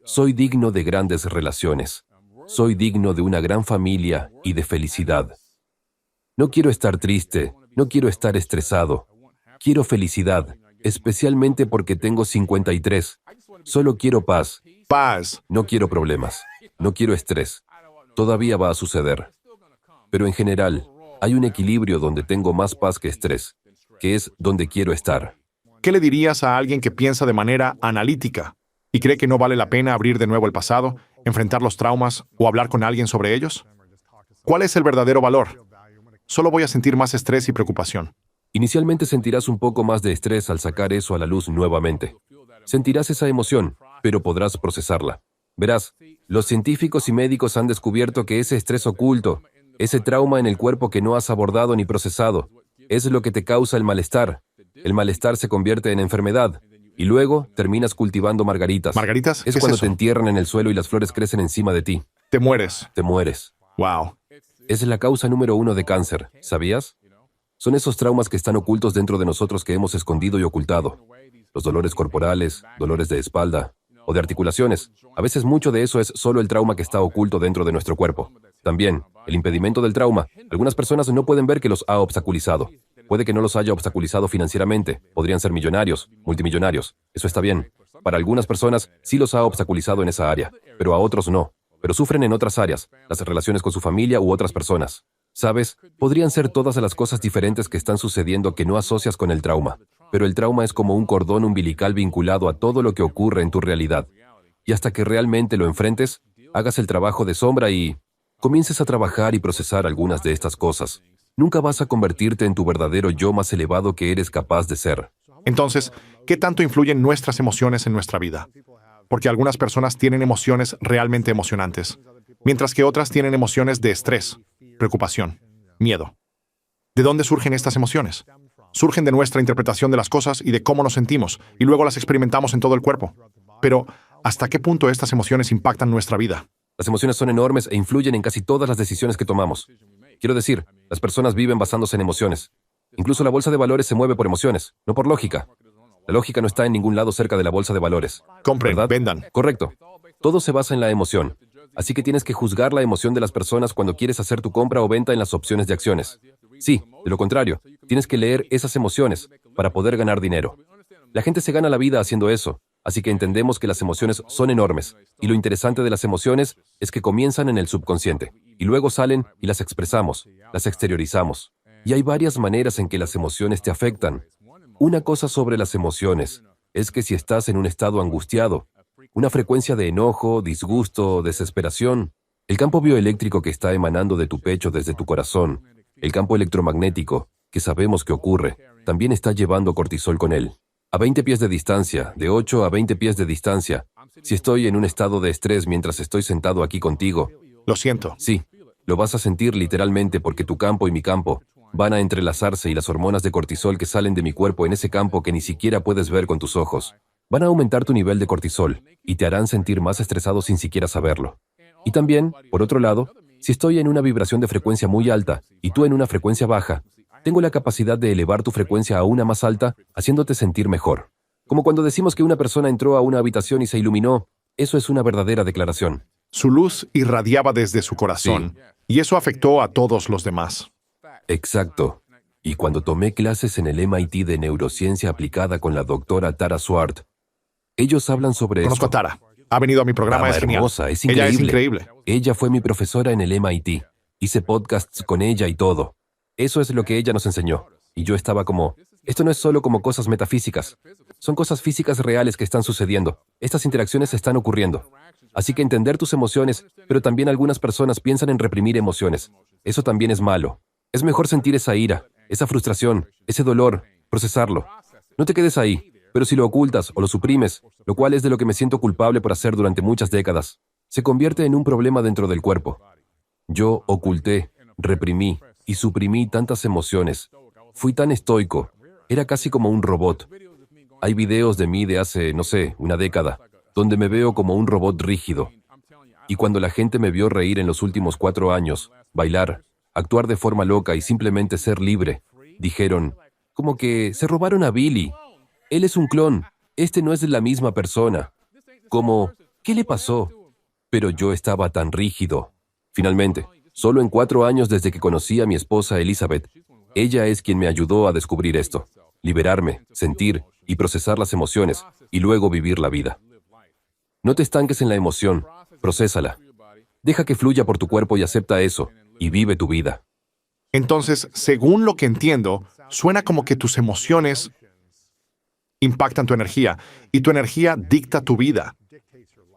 Soy digno de grandes relaciones. Soy digno de una gran familia y de felicidad. No quiero estar triste, no quiero estar estresado. Quiero felicidad, especialmente porque tengo 53. Solo quiero paz. Paz. No quiero problemas. No quiero estrés. Todavía va a suceder. Pero en general, hay un equilibrio donde tengo más paz que estrés, que es donde quiero estar. ¿Qué le dirías a alguien que piensa de manera analítica y cree que no vale la pena abrir de nuevo el pasado, enfrentar los traumas o hablar con alguien sobre ellos? ¿Cuál es el verdadero valor? Solo voy a sentir más estrés y preocupación. Inicialmente sentirás un poco más de estrés al sacar eso a la luz nuevamente. Sentirás esa emoción, pero podrás procesarla. Verás, los científicos y médicos han descubierto que ese estrés oculto, ese trauma en el cuerpo que no has abordado ni procesado, es lo que te causa el malestar. El malestar se convierte en enfermedad, y luego terminas cultivando margaritas. ¿Margaritas? Es ¿Qué cuando es te eso? entierran en el suelo y las flores crecen encima de ti. Te mueres. Te mueres. Wow. Es la causa número 1 de cáncer, ¿sabías? Son esos traumas que están ocultos dentro de nosotros que hemos escondido y ocultado. Los dolores corporales, dolores de espalda o de articulaciones. A veces mucho de eso es solo el trauma que está oculto dentro de nuestro cuerpo. También, el impedimento del trauma. Algunas personas no pueden ver que los ha obstaculizado. Puede que no los haya obstaculizado financieramente. Podrían ser millonarios, multimillonarios. Eso está bien. Para algunas personas sí los ha obstaculizado en esa área, pero a otros no. Pero sufren en otras áreas, las relaciones con su familia u otras personas. ¿Sabes? Podrían ser todas las cosas diferentes que están sucediendo que no asocias con el trauma. Pero el trauma es como un cordón umbilical vinculado a todo lo que ocurre en tu realidad. Y hasta que realmente lo enfrentes, hagas el trabajo de sombra y comiences a trabajar y procesar algunas de estas cosas, nunca vas a convertirte en tu verdadero yo más elevado que eres capaz de ser. Entonces, ¿qué tanto influyen nuestras emociones en nuestra vida? Porque algunas personas tienen emociones realmente emocionantes, mientras que otras tienen emociones de estrés, preocupación, miedo. ¿De dónde surgen estas emociones? Surgen de nuestra interpretación de las cosas y de cómo nos sentimos, y luego las experimentamos en todo el cuerpo. Pero, ¿hasta qué punto estas emociones impactan nuestra vida? Las emociones son enormes e influyen en casi todas las decisiones que tomamos. Quiero decir, las personas viven basándose en emociones. Incluso la bolsa de valores se mueve por emociones, no por lógica. La lógica no está en ningún lado cerca de la bolsa de valores. Compren, ¿Verdad? vendan. Correcto. Todo se basa en la emoción. Así que tienes que juzgar la emoción de las personas cuando quieres hacer tu compra o venta en las opciones de acciones. Sí, de lo contrario, tienes que leer esas emociones para poder ganar dinero. La gente se gana la vida haciendo eso, así que entendemos que las emociones son enormes. Y lo interesante de las emociones es que comienzan en el subconsciente, y luego salen y las expresamos, las exteriorizamos. Y hay varias maneras en que las emociones te afectan. Una cosa sobre las emociones es que si estás en un estado angustiado, una frecuencia de enojo, disgusto, desesperación, el campo bioeléctrico que está emanando de tu pecho desde tu corazón, el campo electromagnético, que sabemos que ocurre, también está llevando cortisol con él. A 20 pies de distancia, de 8 a 20 pies de distancia, si estoy en un estado de estrés mientras estoy sentado aquí contigo, Lo siento. sí, lo vas a sentir literalmente porque tu campo y mi campo van a entrelazarse y las hormonas de cortisol que salen de mi cuerpo en ese campo que ni siquiera puedes ver con tus ojos van a aumentar tu nivel de cortisol y te harán sentir más estresado sin siquiera saberlo. Y también, por otro lado, si estoy en una vibración de frecuencia muy alta y tú en una frecuencia baja, tengo la capacidad de elevar tu frecuencia a una más alta, haciéndote sentir mejor. Como cuando decimos que una persona entró a una habitación y se iluminó, eso es una verdadera declaración. Su luz irradiaba desde su corazón, y eso afectó a todos los demás. Exacto. Y cuando tomé clases en el MIT de neurociencia aplicada con la doctora Tara Swart, ellos hablan sobre Conozco a esto. Tara. Ha venido a mi programa, Dama es genial. hermosa, es Ella es increíble. increíble. Ella fue mi profesora en el MIT. Hice podcasts con ella y todo. Eso es lo que ella nos enseñó. Y yo estaba como, esto no es solo como cosas metafísicas. Son cosas físicas reales que están sucediendo. Estas interacciones están ocurriendo. Así que entender tus emociones, pero también algunas personas piensan en reprimir emociones. Eso también es malo. Es mejor sentir esa ira, esa frustración, ese dolor, procesarlo. No te quedes ahí, pero si lo ocultas o lo suprimes, lo cual es de lo que me siento culpable por hacer durante muchas décadas, se convierte en un problema dentro del cuerpo. Yo oculté, reprimí y suprimí tantas emociones. Fui tan estoico. Era casi como un robot. Hay videos de mí de hace, no sé, una década, donde me veo como un robot rígido. Y cuando la gente me vio reír en los últimos 4 años, bailar, actuar de forma loca y simplemente ser libre, dijeron, como que se robaron a Billy. Él es un clon. Este no es la misma persona. Como, ¿qué le pasó? Pero yo estaba tan rígido. Finalmente, solo en 4 años desde que conocí a mi esposa Elizabeth, ella es quien me ayudó a descubrir esto, liberarme, sentir y procesar las emociones, y luego vivir la vida. No te estanques en la emoción, procésala. Deja que fluya por tu cuerpo y acepta eso, y vive tu vida. Entonces, según lo que entiendo, suena como que tus emociones impactan tu energía, y tu energía dicta tu vida.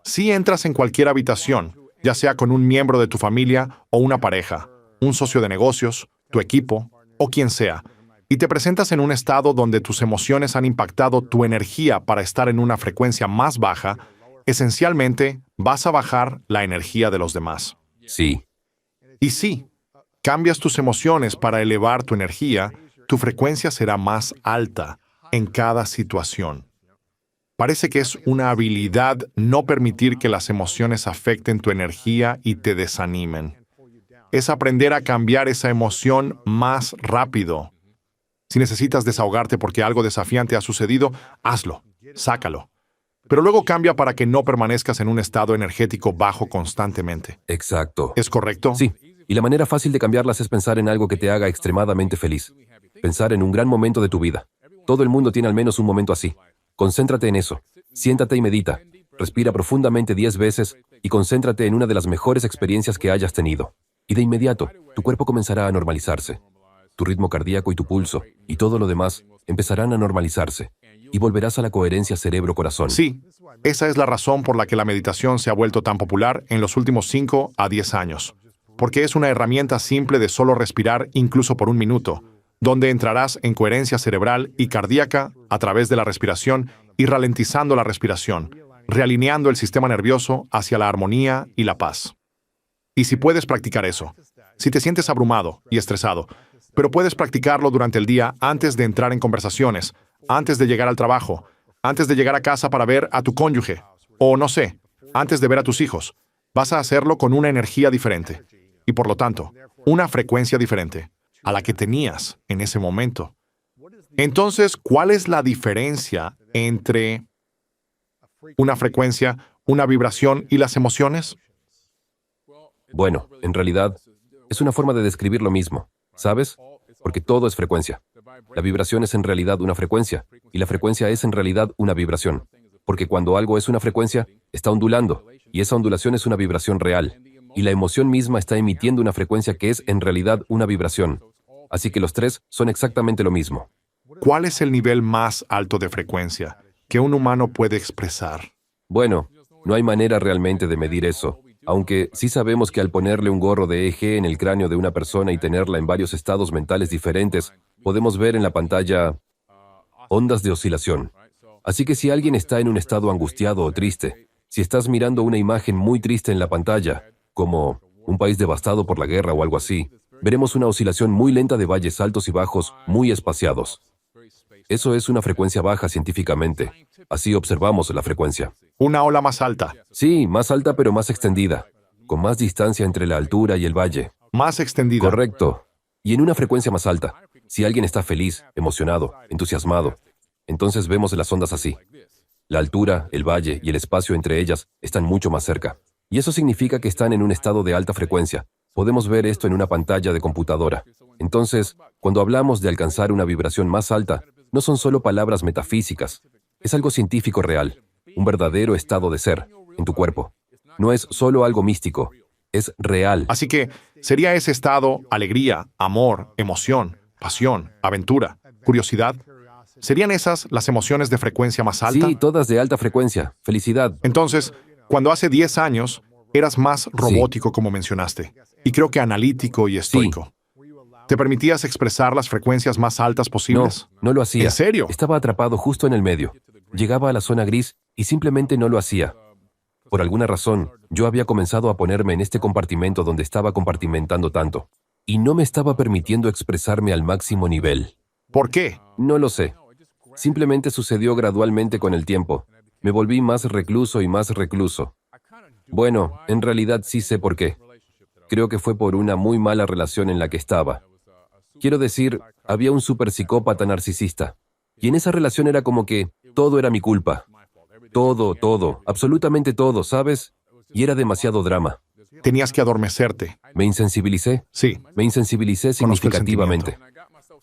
Si entras en cualquier habitación, ya sea con un miembro de tu familia o una pareja, un socio de negocios, tu equipo o quien sea, y te presentas en un estado donde tus emociones han impactado tu energía para estar en una frecuencia más baja, esencialmente vas a bajar la energía de los demás. Sí, Y si cambias tus emociones para elevar tu energía, tu frecuencia será más alta en cada situación. Parece que es una habilidad no permitir que las emociones afecten tu energía y te desanimen. Es aprender a cambiar esa emoción más rápido. Si necesitas desahogarte porque algo desafiante ha sucedido, hazlo, sácalo. Pero luego cambia para que no permanezcas en un estado energético bajo constantemente. exacto. ¿Es correcto? Sí, y la manera fácil de cambiarlas es pensar en algo que te haga extremadamente feliz. Pensar en un gran momento de tu vida. Todo el mundo tiene al menos un momento así. Concéntrate en eso. Siéntate y medita. Respira profundamente 10 veces y concéntrate en una de las mejores experiencias que hayas tenido. Y de inmediato, tu cuerpo comenzará a normalizarse. Tu ritmo cardíaco y tu pulso, y todo lo demás, empezarán a normalizarse. Y volverás a la coherencia cerebro-corazón. Sí, esa es la razón por la que la meditación se ha vuelto tan popular en los últimos 5 a 10 años. Porque es una herramienta simple de solo respirar incluso por un minuto, donde entrarás en coherencia cerebral y cardíaca a través de la respiración y ralentizando la respiración, realineando el sistema nervioso hacia la armonía y la paz. Y si puedes practicar eso, si te sientes abrumado y estresado, pero puedes practicarlo durante el día antes de entrar en conversaciones, antes de llegar al trabajo, antes de llegar a casa para ver a tu cónyuge, o no sé, antes de ver a tus hijos, vas a hacerlo con una energía diferente y por lo tanto, una frecuencia diferente a la que tenías en ese momento. Entonces, ¿cuál es la diferencia entre una frecuencia, una vibración y las emociones? Bueno, en realidad, es una forma de describir lo mismo, ¿sabes? Porque todo es frecuencia. La vibración es en realidad una frecuencia, y la frecuencia es en realidad una vibración. Porque cuando algo es una frecuencia, está ondulando, y esa ondulación es una vibración real. Y la emoción misma está emitiendo una frecuencia que es en realidad una vibración. Así que los tres son exactamente lo mismo. ¿Cuál es el nivel más alto de frecuencia que un humano puede expresar? Bueno, no hay manera realmente de medir eso, aunque sí sabemos que al ponerle un gorro de EEG en el cráneo de una persona y tenerla en varios estados mentales diferentes, podemos ver en la pantalla ondas de oscilación. Así que si alguien está en un estado angustiado o triste, si estás mirando una imagen muy triste en la pantalla, como un país devastado por la guerra o algo así, veremos una oscilación muy lenta de valles altos y bajos, muy espaciados. Eso es una frecuencia baja científicamente. Así observamos la frecuencia. Una ola más alta, Sí, más alta pero más extendida, con más distancia entre la altura y el valle. más extendida. Correcto. Y en una frecuencia más alta, si alguien está feliz, emocionado, entusiasmado, entonces vemos las ondas así. La altura, el valle y el espacio entre ellas están mucho más cerca. Y eso significa que están en un estado de alta frecuencia. Podemos ver esto en una pantalla de computadora. Entonces, cuando hablamos de alcanzar una vibración más alta, no son solo palabras metafísicas. Es algo científico real, un verdadero estado de ser en tu cuerpo. No es solo algo místico, es real. Así que sería ese estado alegría, amor, emoción, pasión, aventura, curiosidad. ¿Serían esas las emociones de frecuencia más alta? Sí, todas de alta frecuencia. Felicidad. Entonces, cuando hace 10 años eras más robótico, como mencionaste, y creo que analítico y estoico. ¿Te permitías expresar las frecuencias más altas No, posibles? no lo hacía. ¿En serio? Estaba atrapado justo en el medio. Llegaba a la zona gris y simplemente no lo hacía. Por alguna razón, yo había comenzado a ponerme en este compartimento donde estaba compartimentando tanto. Y no me estaba permitiendo expresarme al máximo nivel. ¿Por qué? No lo sé. Simplemente sucedió gradualmente con el tiempo. Me volví más recluso y más recluso. Bueno, en realidad sí sé por qué. Creo que fue por una muy mala relación en la que estaba. Quiero decir, había un superpsicópata narcisista. Y en esa relación era como que todo era mi culpa. Todo, absolutamente todo, ¿sabes? Y era demasiado drama. Tenías que adormecerte. Me insensibilicé. Sí. Me insensibilicé Conozco el significativamente.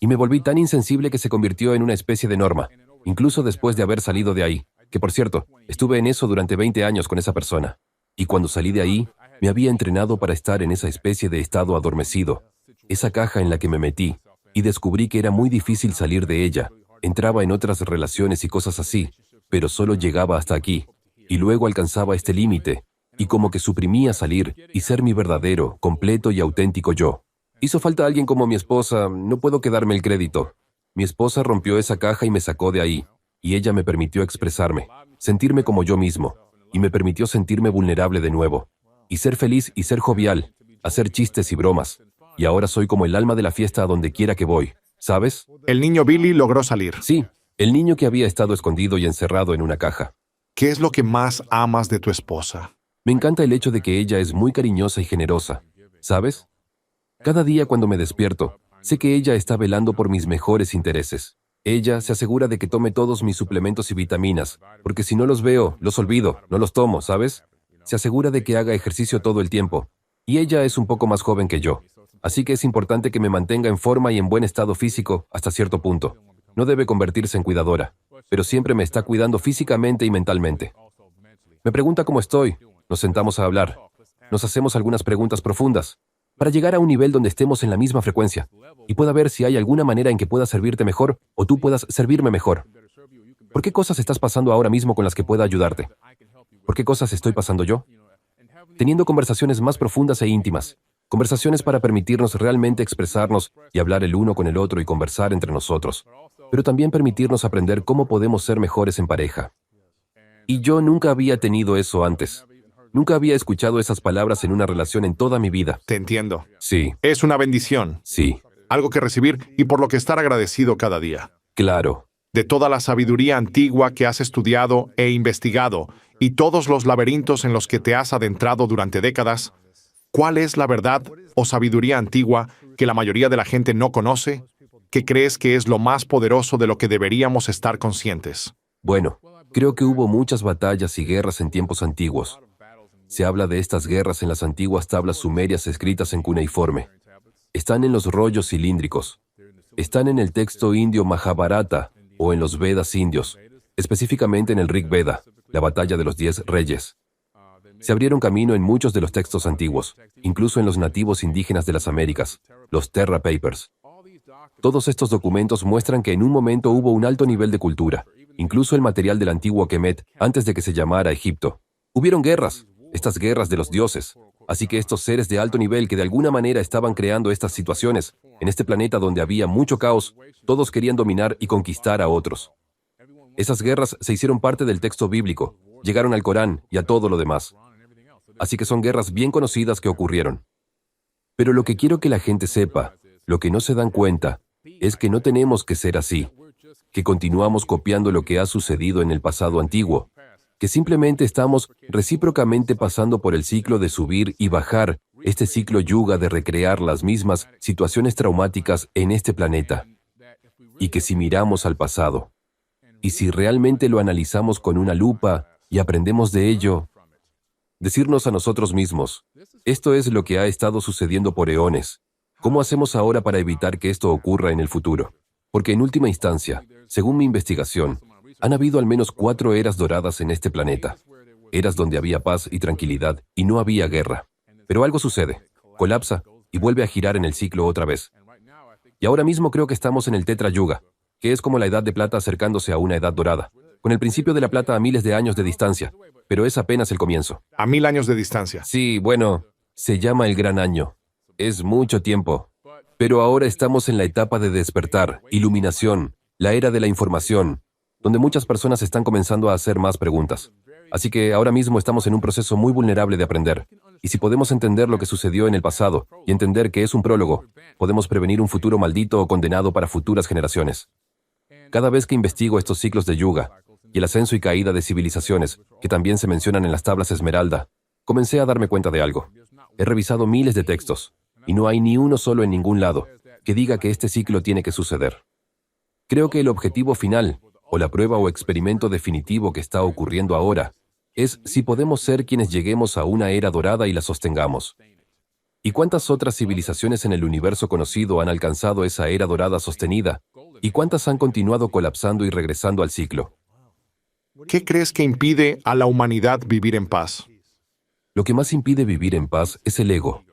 Y me volví tan insensible que se convirtió en una especie de norma, incluso después de haber salido de ahí. Que por cierto, estuve en eso durante 20 años con esa persona. Y cuando salí de ahí, me había entrenado para estar en esa especie de estado adormecido, esa caja en la que me metí, y descubrí que era muy difícil salir de ella. Entraba en otras relaciones y cosas así, pero solo llegaba hasta aquí, y luego alcanzaba este límite, y como que suprimía salir y ser mi verdadero, completo y auténtico yo. Hizo falta alguien como mi esposa, no puedo quedarme el crédito. Mi esposa rompió esa caja y me sacó de ahí, y ella me permitió expresarme, sentirme como yo mismo, y me permitió sentirme vulnerable de nuevo, y ser feliz y ser jovial, hacer chistes y bromas, y ahora soy como el alma de la fiesta a donde quiera que voy, ¿sabes? El niño Billy logró salir. Sí, el niño que había estado escondido y encerrado en una caja. ¿Qué es lo que más amas de tu esposa? Me encanta el hecho de que ella es muy cariñosa y generosa, ¿sabes? Cada día cuando me despierto, sé que ella está velando por mis mejores intereses. Ella se asegura de que tome todos mis suplementos y vitaminas, porque si no los veo, los olvido, no los tomo, ¿sabes? Se asegura de que haga ejercicio todo el tiempo. Y ella es un poco más joven que yo. Así que es importante que me mantenga en forma y en buen estado físico hasta cierto punto. No debe convertirse en cuidadora, pero siempre me está cuidando físicamente y mentalmente. Me pregunta cómo estoy. Nos sentamos a hablar. Nos hacemos algunas preguntas profundas. para llegar a un nivel donde estemos en la misma frecuencia y pueda ver si hay alguna manera en que pueda servirte mejor o tú puedas servirme mejor. ¿Por qué cosas estás pasando ahora mismo con las que pueda ayudarte? ¿Por qué cosas estoy pasando yo? Teniendo conversaciones más profundas e íntimas. Conversaciones para permitirnos realmente expresarnos y hablar el uno con el otro y conversar entre nosotros. Pero también permitirnos aprender cómo podemos ser mejores en pareja. Y yo nunca había tenido eso antes. Nunca había escuchado esas palabras en una relación en toda mi vida. Te entiendo. Sí, Es una bendición, sí, algo que recibir y por lo que estar agradecido cada día. claro. De toda la sabiduría antigua que has estudiado e investigado y todos los laberintos en los que te has adentrado durante décadas, ¿cuál es la verdad o sabiduría antigua que la mayoría de la gente no conoce, que crees que es lo más poderoso de lo que deberíamos estar conscientes? Bueno, creo que hubo muchas batallas y guerras en tiempos antiguos. Se habla de estas guerras en las antiguas tablas sumerias escritas en cuneiforme. Están en los rollos cilíndricos. Están en el texto indio Mahabharata o en los Vedas indios, específicamente en el Rig Veda, la batalla de los 10 reyes. Se abrieron camino en muchos de los textos antiguos, incluso en los nativos indígenas de las Américas, los Terra Papers. Todos estos documentos muestran que en un momento hubo un alto nivel de cultura, incluso el material del antiguo Kemet, antes de que se llamara Egipto. Hubieron guerras, estas guerras de los dioses. Así que estos seres de alto nivel que de alguna manera estaban creando estas situaciones, en este planeta donde había mucho caos, todos querían dominar y conquistar a otros. Esas guerras se hicieron parte del texto bíblico, llegaron al Corán y a todo lo demás. Así que son guerras bien conocidas que ocurrieron. Pero lo que quiero que la gente sepa, lo que no se dan cuenta, es que no tenemos que ser así, que continuamos copiando lo que ha sucedido en el pasado antiguo, que simplemente estamos recíprocamente pasando por el ciclo de subir y bajar, este ciclo yuga de recrear las mismas situaciones traumáticas en este planeta. Y que si miramos al pasado, y si realmente lo analizamos con una lupa y aprendemos de ello, decirnos a nosotros mismos, esto es lo que ha estado sucediendo por eones. ¿Cómo hacemos ahora para evitar que esto ocurra en el futuro? Porque en última instancia, según mi investigación, han habido al menos 4 eras doradas en este planeta. Eras donde había paz y tranquilidad y no había guerra. Pero algo sucede, colapsa y vuelve a girar en el ciclo otra vez. Y ahora mismo creo que estamos en el Tetra Yuga, que es como la edad de plata acercándose a una edad dorada, con el principio de la plata a miles de años de distancia, pero es apenas el comienzo. A 1000 años de distancia. Sí, bueno, se llama el Gran Año. Es mucho tiempo. Pero ahora estamos en la etapa de despertar, iluminación, la era de la información, donde muchas personas están comenzando a hacer más preguntas. Así que ahora mismo estamos en un proceso muy vulnerable de aprender. Y si podemos entender lo que sucedió en el pasado y entender que es un prólogo, podemos prevenir un futuro maldito o condenado para futuras generaciones. Cada vez que investigo estos ciclos de Yuga y el ascenso y caída de civilizaciones, que también se mencionan en las tablas Esmeralda, comencé a darme cuenta de algo. He revisado miles de textos, y no hay ni uno solo en ningún lado que diga que este ciclo tiene que suceder. Creo que el objetivo final, o la prueba o experimento definitivo que está ocurriendo ahora, es si podemos ser quienes lleguemos a una era dorada y la sostengamos. ¿Y cuántas otras civilizaciones en el universo conocido han alcanzado esa era dorada sostenida? ¿Y cuántas han continuado colapsando y regresando al ciclo? ¿Qué crees que impide a la humanidad vivir en paz? Lo que más impide vivir en paz es el ego.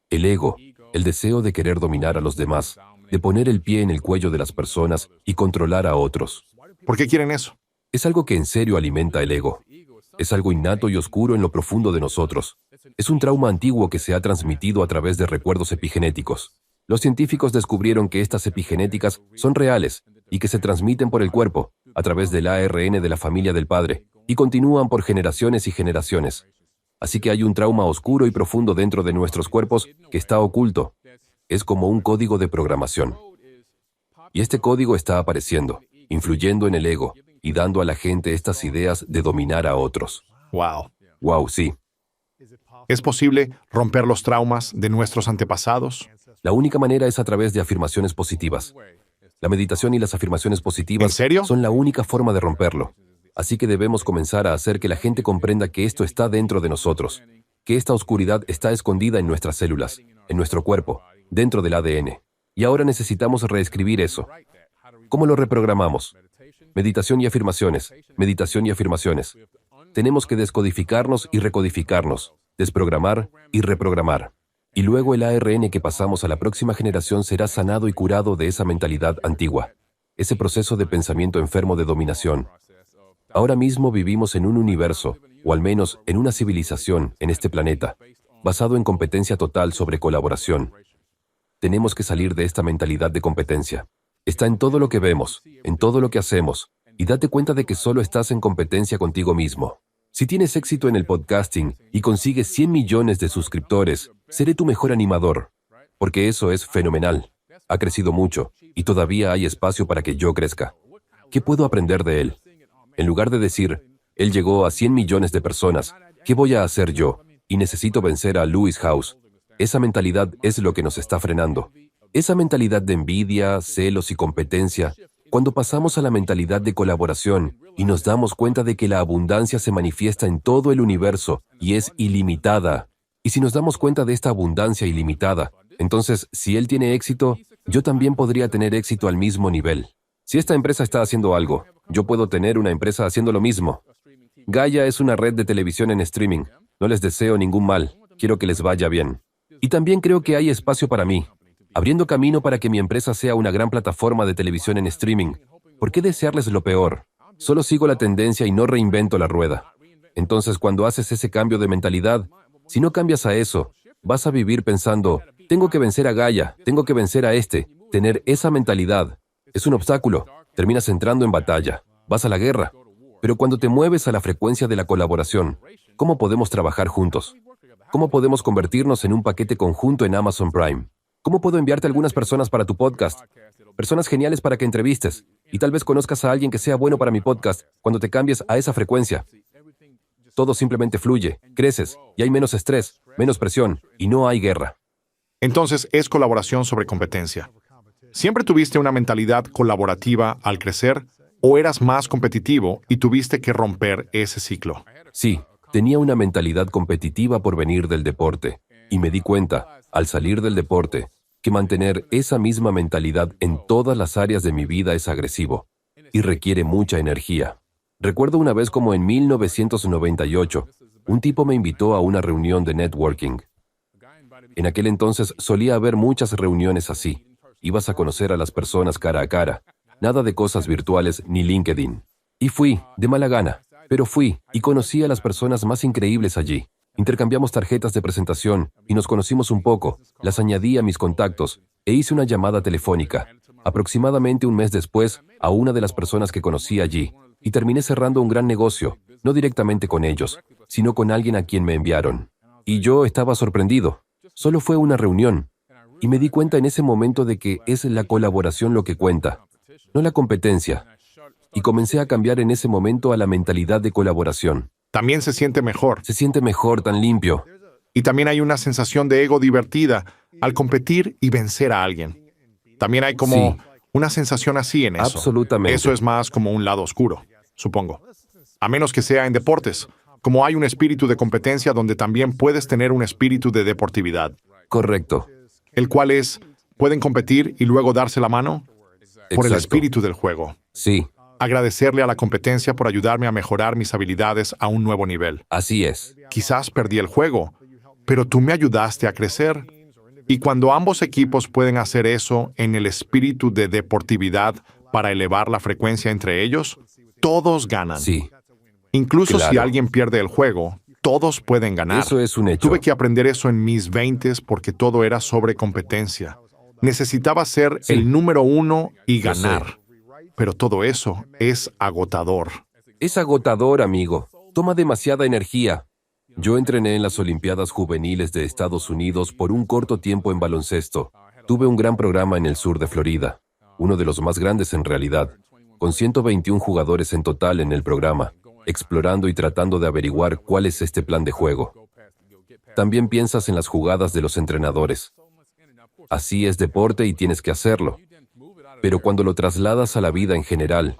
El ego, el deseo de querer dominar a los demás, de poner el pie en el cuello de las personas y controlar a otros. ¿Por qué quieren eso? Es algo que en serio alimenta el ego. Es algo innato y oscuro en lo profundo de nosotros. Es un trauma antiguo que se ha transmitido a través de recuerdos epigenéticos. Los científicos descubrieron que estas epigenéticas son reales y que se transmiten por el cuerpo, a través del ARN de la familia del padre, y continúan por generaciones y generaciones. Así que hay un trauma oscuro y profundo dentro de nuestros cuerpos que está oculto. Es como un código de programación. Y este código está apareciendo, influyendo en el ego y dando a la gente estas ideas de dominar a otros. Wow. Wow, sí. ¿Es posible romper los traumas de nuestros antepasados? La única manera es a través de afirmaciones positivas. La meditación y las afirmaciones positivas ¿En serio? son la única forma de romperlo. Así que debemos comenzar a hacer que la gente comprenda que esto está dentro de nosotros, que esta oscuridad está escondida en nuestras células, en nuestro cuerpo, dentro del ADN. Y ahora necesitamos reescribir eso. ¿Cómo lo reprogramamos? Meditación y afirmaciones, meditación y afirmaciones. Tenemos que descodificarnos y recodificarnos, desprogramar y reprogramar. Y luego el ARN que pasamos a la próxima generación será sanado y curado de esa mentalidad antigua, ese proceso de pensamiento enfermo de dominación. Ahora mismo vivimos en un universo, o al menos en una civilización en este planeta, basado en competencia total sobre colaboración. Tenemos que salir de esta mentalidad de competencia. Está en todo lo que vemos, en todo lo que hacemos, y date cuenta de que solo estás en competencia contigo mismo. Si tienes éxito en el podcasting y consigues 100 millones de suscriptores, seré tu mejor animador, porque eso es fenomenal. Ha crecido mucho, y todavía hay espacio para que yo crezca. ¿Qué puedo aprender de él? En lugar de decir, él llegó a 100 millones de personas, ¿qué voy a hacer yo? Y necesito vencer a Lewis House. Esa mentalidad es lo que nos está frenando. Esa mentalidad de envidia, celos y competencia, cuando pasamos a la mentalidad de colaboración y nos damos cuenta de que la abundancia se manifiesta en todo el universo y es ilimitada. Y si nos damos cuenta de esta abundancia ilimitada, entonces, si él tiene éxito, yo también podría tener éxito al mismo nivel. Si esta empresa está haciendo algo, yo puedo tener una empresa haciendo lo mismo. Gaia es una red de televisión en streaming. No les deseo ningún mal. Quiero que les vaya bien. Y también creo que hay espacio para mí, abriendo camino para que mi empresa sea una gran plataforma de televisión en streaming. ¿Por qué desearles lo peor? Solo sigo la tendencia y no reinvento la rueda. Entonces, cuando haces ese cambio de mentalidad, si no cambias a eso, vas a vivir pensando, tengo que vencer a Gaia, tengo que vencer a este. Tener esa mentalidad es un obstáculo. Terminas entrando en batalla, vas a la guerra. Pero cuando te mueves a la frecuencia de la colaboración, ¿cómo podemos trabajar juntos? ¿Cómo podemos convertirnos en un paquete conjunto en Amazon Prime? ¿Cómo puedo enviarte algunas personas para tu podcast? Personas geniales para que entrevistes. Y tal vez conozcas a alguien que sea bueno para mi podcast cuando te cambies a esa frecuencia. Todo simplemente fluye, creces, y hay menos estrés, menos presión, y no hay guerra. Entonces, es colaboración sobre competencia. ¿Siempre tuviste una mentalidad colaborativa al crecer o eras más competitivo y tuviste que romper ese ciclo? Sí, tenía una mentalidad competitiva por venir del deporte, y me di cuenta, al salir del deporte, que mantener esa misma mentalidad en todas las áreas de mi vida es agresivo y requiere mucha energía. Recuerdo una vez como en 1998, un tipo me invitó a una reunión de networking. En aquel entonces solía haber muchas reuniones así. Ibas a conocer a las personas cara a cara, nada de cosas virtuales ni LinkedIn. Y fui, de mala gana, pero fui y conocí a las personas más increíbles allí. Intercambiamos tarjetas de presentación y nos conocimos un poco, las añadí a mis contactos e hice una llamada telefónica, aproximadamente un mes después, a una de las personas que conocí allí, y terminé cerrando un gran negocio, no directamente con ellos, sino con alguien a quien me enviaron. Y yo estaba sorprendido. Solo fue una reunión. Y me di cuenta en ese momento de que es la colaboración lo que cuenta, no la competencia. Y comencé a cambiar en ese momento a la mentalidad de colaboración. También se siente mejor. Se siente mejor, tan limpio. Y también hay una sensación de ego divertida al competir y vencer a alguien. También hay como Sí. una sensación así en eso. Absolutamente. Eso es más como un lado oscuro, supongo. A menos que sea en deportes, como hay un espíritu de competencia donde también puedes tener un espíritu de deportividad, Correcto. el cual es, pueden competir y luego darse la mano por el Exacto. espíritu del juego. Sí, Agradecerle a la competencia por ayudarme a mejorar mis habilidades a un nuevo nivel. así es. Quizás perdí el juego, pero tú me ayudaste a crecer. Y cuando ambos equipos pueden hacer eso en el espíritu de deportividad para elevar la frecuencia entre ellos, todos ganan. Sí, Incluso si claro. alguien pierde el juego, todos pueden ganar. eso es un hecho. Tuve que aprender eso en mis 20s porque todo era sobre competencia. Necesitaba ser Sí. el número uno y Lo sé. ganar. Pero todo eso es agotador. Es agotador, amigo. Toma demasiada energía. Yo entrené en las Olimpiadas Juveniles de Estados Unidos por un corto tiempo en baloncesto. Tuve un gran programa en el sur de Florida, uno de los más grandes en realidad, con 121 jugadores en total en el programa, explorando y tratando de averiguar cuál es este plan de juego. También piensas en las jugadas de los entrenadores. Así es deporte y tienes que hacerlo. Pero cuando lo trasladas a la vida en general,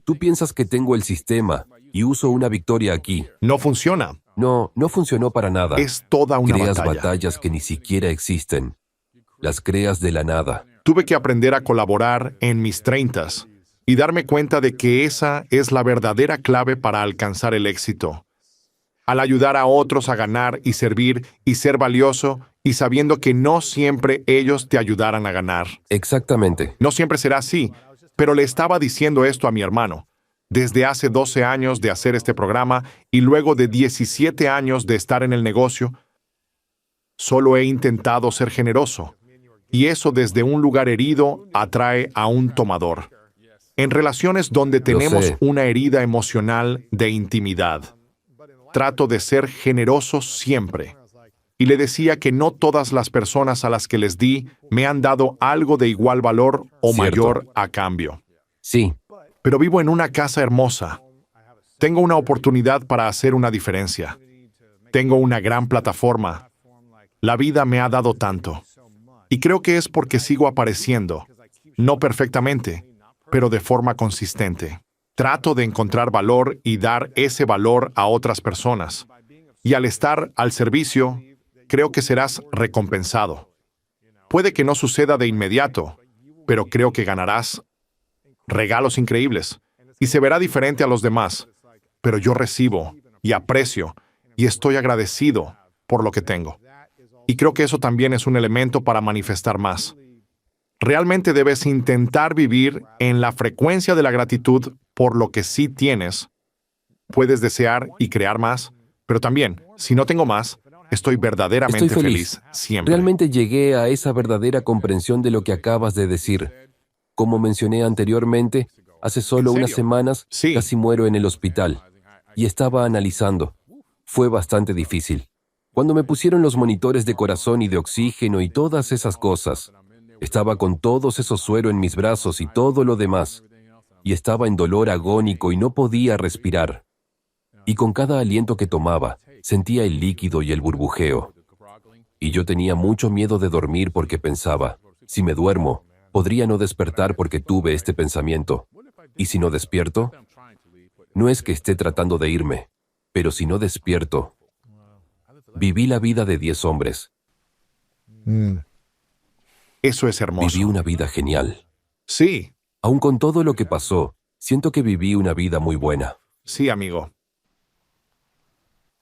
tú piensas que tengo el sistema y uso una victoria aquí. No funciona. No funcionó para nada. Es toda una Creas batalla. batallas que ni siquiera existen. Las creas de la nada. Tuve que aprender a colaborar en mis 30s y darme cuenta de que esa es la verdadera clave para alcanzar el éxito. al ayudar a otros a ganar y servir y ser valioso y sabiendo que no siempre ellos te ayudarán a ganar. Exactamente. No siempre será así, pero le estaba diciendo esto a mi hermano. Desde hace 12 años de hacer este programa y luego de 17 años de estar en el negocio, solo he intentado ser generoso. Y eso desde un lugar herido atrae a un tomador. En relaciones donde tenemos sé. una herida emocional de intimidad, trato de ser generoso siempre. Y le decía que no todas las personas a las que les di me han dado algo de igual valor o Cierto. mayor a cambio. Sí, Pero vivo en una casa hermosa. Tengo una oportunidad para hacer una diferencia. Tengo una gran plataforma. La vida me ha dado tanto. Y creo que es porque sigo apareciendo. No perfectamente, pero de forma consistente. Trato de encontrar valor y dar ese valor a otras personas. Y al estar al servicio, creo que serás recompensado. Puede que no suceda de inmediato, pero creo que ganarás regalos increíbles y se verá diferente a los demás. Pero yo recibo y aprecio y estoy agradecido por lo que tengo. Y creo que eso también es un elemento para manifestar más. Realmente debes intentar vivir en la frecuencia de la gratitud por lo que sí tienes. Puedes desear y crear más, pero también, si no tengo más, estoy verdaderamente estoy feliz. siempre. Realmente llegué a esa verdadera comprensión de lo que acabas de decir. Como mencioné anteriormente, hace solo ¿En serio? unas semanas Sí. casi muero en el hospital. Y estaba analizando. Fue bastante difícil. Cuando me pusieron los monitores de corazón y de oxígeno y todas esas cosas, estaba con todos esos suero en mis brazos y todo lo demás. Y estaba en dolor agónico y no podía respirar. Y con cada aliento que tomaba, sentía el líquido y el burbujeo. Y yo tenía mucho miedo de dormir porque pensaba, si me duermo, podría no despertar porque tuve este pensamiento. ¿Y si no despierto? No es que esté tratando de irme, pero si no despierto. Viví la vida de 10 hombres. Eso es hermoso. Viví una vida genial. Sí, Aun con todo lo que pasó, siento que viví una vida muy buena. sí, amigo.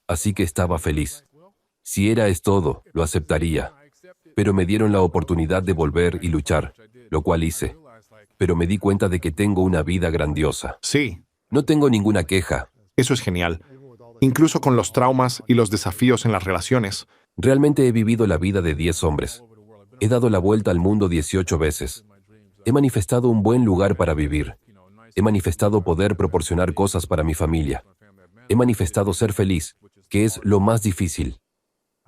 Así que estaba feliz. Si es todo, lo aceptaría. Pero me dieron la oportunidad de volver y luchar, lo cual hice. Pero me di cuenta de que tengo una vida grandiosa. Sí, No tengo ninguna queja. eso es genial. Incluso con los traumas y los desafíos en las relaciones. Realmente he vivido la vida de 10 hombres. He dado la vuelta al mundo 18 veces. He manifestado un buen lugar para vivir. He manifestado poder proporcionar cosas para mi familia. He manifestado ser feliz, que es lo más difícil.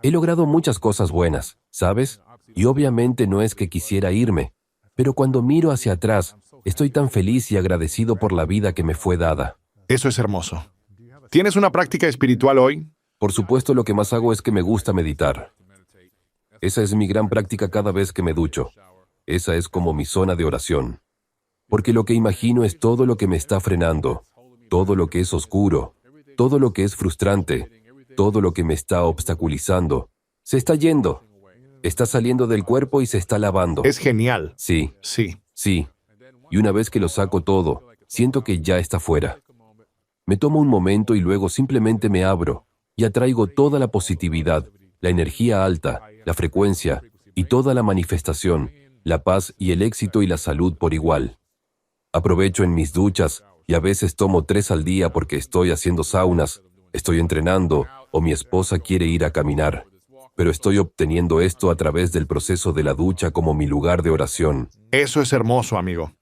He logrado muchas cosas buenas, ¿sabes? Y obviamente no es que quisiera irme, pero cuando miro hacia atrás, estoy tan feliz y agradecido por la vida que me fue dada. Eso es hermoso. ¿Tienes una práctica espiritual hoy? Por supuesto, lo que más hago es que me gusta meditar. Esa es mi gran práctica cada vez que me ducho. Esa es como mi zona de oración. Porque lo que imagino es todo lo que me está frenando, todo lo que es oscuro, todo lo que es frustrante, todo lo que me está obstaculizando. Se está yendo. Está saliendo del cuerpo y se está lavando. Es genial. Sí, Sí. sí. Y una vez que lo saco todo, siento que ya está fuera. Me tomo un momento y luego simplemente me abro y atraigo toda la positividad, la energía alta, la frecuencia y toda la manifestación, la paz y el éxito y la salud por igual. Aprovecho en mis duchas y a veces tomo 3 al día porque estoy haciendo saunas, estoy entrenando o mi esposa quiere ir a caminar. Pero estoy obteniendo esto a través del proceso de la ducha como mi lugar de oración. Eso es hermoso, amigo.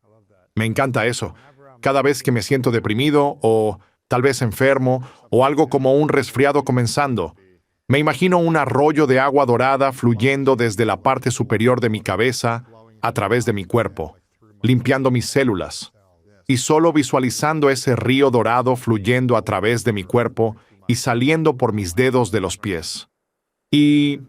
Me encanta eso. Cada vez que me siento deprimido o tal vez enfermo o algo como un resfriado comenzando, me imagino un arroyo de agua dorada fluyendo desde la parte superior de mi cabeza a través de mi cuerpo, limpiando mis células. Y solo visualizando ese río dorado fluyendo a través de mi cuerpo y saliendo por mis dedos de los pies. Y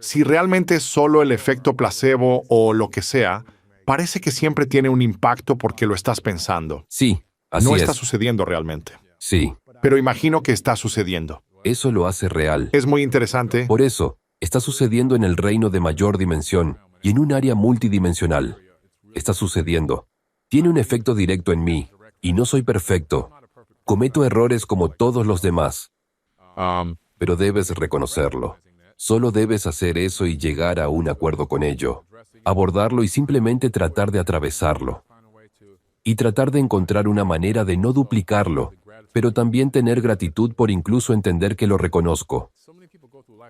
si realmente es solo el efecto placebo o lo que sea, parece que siempre tiene un impacto porque lo estás pensando. Sí, así No es. está sucediendo realmente. Sí, Pero imagino que está sucediendo. eso lo hace real. Es muy interesante. Por eso, está sucediendo en el reino de mayor dimensión y en un área multidimensional. Está sucediendo. Tiene un efecto directo en mí, y no soy perfecto. Cometo errores como todos los demás. Pero debes reconocerlo. Solo debes hacer eso y llegar a un acuerdo con ello. Abordarlo y simplemente tratar de atravesarlo. Y tratar de encontrar una manera de no duplicarlo, pero también tener gratitud por incluso entender que lo reconozco.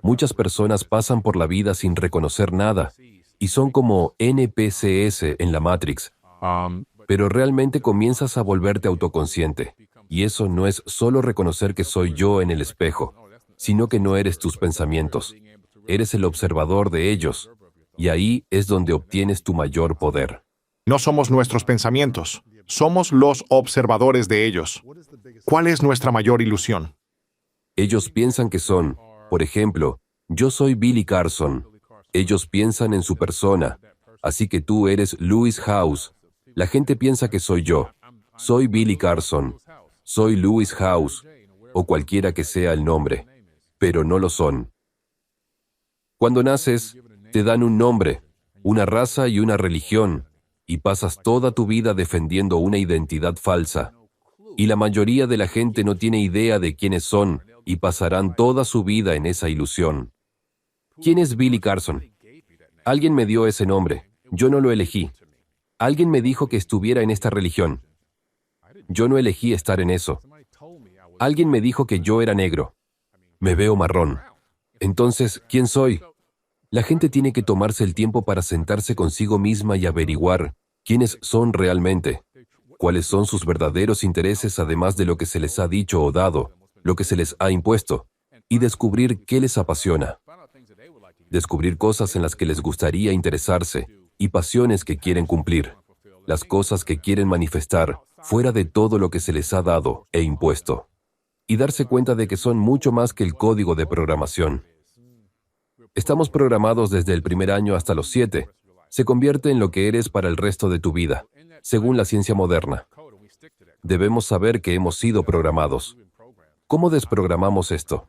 Muchas personas pasan por la vida sin reconocer nada, y son como NPCs en la Matrix. Pero realmente comienzas a volverte autoconsciente. Y eso no es solo reconocer que soy yo en el espejo, sino que no eres tus pensamientos. Eres el observador de ellos. Y ahí es donde obtienes tu mayor poder. No somos nuestros pensamientos, somos los observadores de ellos. ¿Cuál es nuestra mayor ilusión? Ellos piensan que son, por ejemplo, yo soy Billy Carson. Ellos piensan en su persona. Así que tú eres Lewis House. La gente piensa que soy yo. Soy Billy Carson. Soy Lewis House. O cualquiera que sea el nombre. Pero no lo son. Cuando naces, te dan un nombre, una raza y una religión, y pasas toda tu vida defendiendo una identidad falsa. Y la mayoría de la gente no tiene idea de quiénes son, y pasarán toda su vida en esa ilusión. ¿Quién es Billy Carson? Alguien me dio ese nombre. Yo no lo elegí. Alguien me dijo que estuviera en esta religión. Yo no elegí estar en eso. Alguien me dijo que yo era negro. Me veo marrón. Entonces, ¿quién soy? La gente tiene que tomarse el tiempo para sentarse consigo misma y averiguar quiénes son realmente, cuáles son sus verdaderos intereses además de lo que se les ha dicho o dado, lo que se les ha impuesto, y descubrir qué les apasiona. Descubrir cosas en las que les gustaría interesarse y pasiones que quieren cumplir, las cosas que quieren manifestar fuera de todo lo que se les ha dado e impuesto. Y darse cuenta de que son mucho más que el código de programación. Estamos programados desde el primer año hasta los 7. Se convierte en lo que eres para el resto de tu vida, según la ciencia moderna. Debemos saber que hemos sido programados. ¿Cómo desprogramamos esto?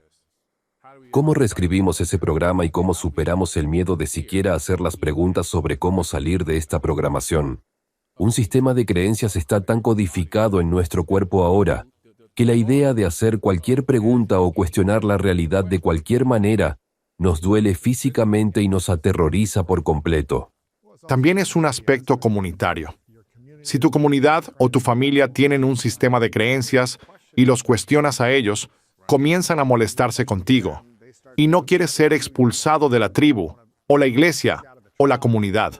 ¿Cómo reescribimos ese programa y cómo superamos el miedo de siquiera hacer las preguntas sobre cómo salir de esta programación? Un sistema de creencias está tan codificado en nuestro cuerpo ahora, que la idea de hacer cualquier pregunta o cuestionar la realidad de cualquier manera nos duele físicamente y nos aterroriza por completo. También es un aspecto comunitario. Si tu comunidad o tu familia tienen un sistema de creencias y los cuestionas a ellos, comienzan a molestarse contigo. Y no quieres ser expulsado de la tribu, o la iglesia, o la comunidad.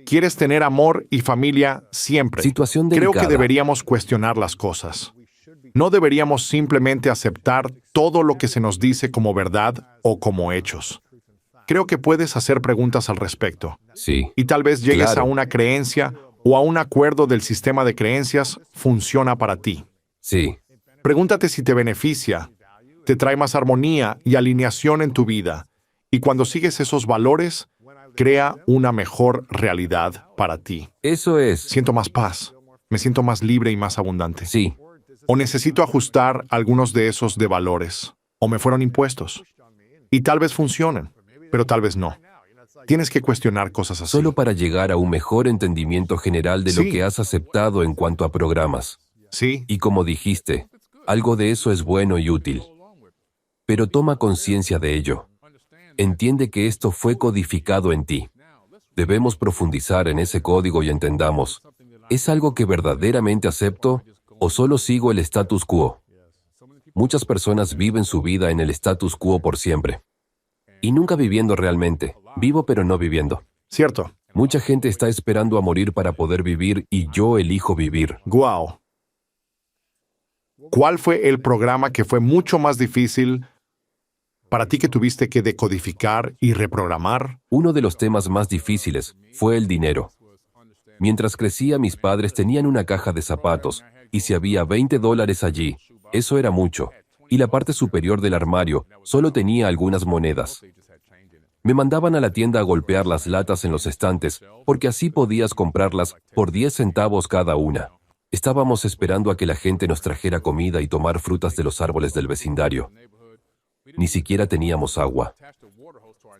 Quieres tener amor y familia siempre. Situación Creo delicada. que deberíamos cuestionar las cosas. No deberíamos simplemente aceptar todo lo que se nos dice como verdad o como hechos. Creo que puedes hacer preguntas al respecto. Sí. Y tal vez llegues Claro. a una creencia o a un acuerdo del sistema de creencias funciona para ti. Sí. Pregúntate si te beneficia, te trae más armonía y alineación en tu vida. Y cuando sigues esos valores, crea una mejor realidad para ti. Eso es. Siento más paz, me siento más libre y más abundante. Sí. O necesito ajustar algunos de esos de valores, o me fueron impuestos. Y tal vez funcionen, pero tal vez no. Tienes que cuestionar cosas así. Solo para llegar a un mejor entendimiento general de lo Sí. que has aceptado en cuanto a programas. Sí, Y como dijiste, algo de eso es bueno y útil. Pero toma conciencia de ello. Entiende que esto fue codificado en ti. Debemos profundizar en ese código y entendamos, ¿es algo que verdaderamente acepto o solo sigo el status quo? Muchas personas viven su vida en el status quo por siempre. Y nunca viviendo realmente. Vivo pero no viviendo. cierto. Mucha gente está esperando a morir para poder vivir y yo elijo vivir. Guau. ¿Cuál fue el programa que fue mucho más difícil para ti que tuviste que decodificar y reprogramar? Uno de los temas más difíciles fue el dinero. Mientras crecía, mis padres tenían una caja de zapatos, y si había $20 allí, eso era mucho. Y la parte superior del armario solo tenía algunas monedas. Me mandaban a la tienda a golpear las latas en los estantes, porque así podías comprarlas por 10 centavos cada una. Estábamos esperando a que la gente nos trajera comida y tomar frutas de los árboles del vecindario. Ni siquiera teníamos agua.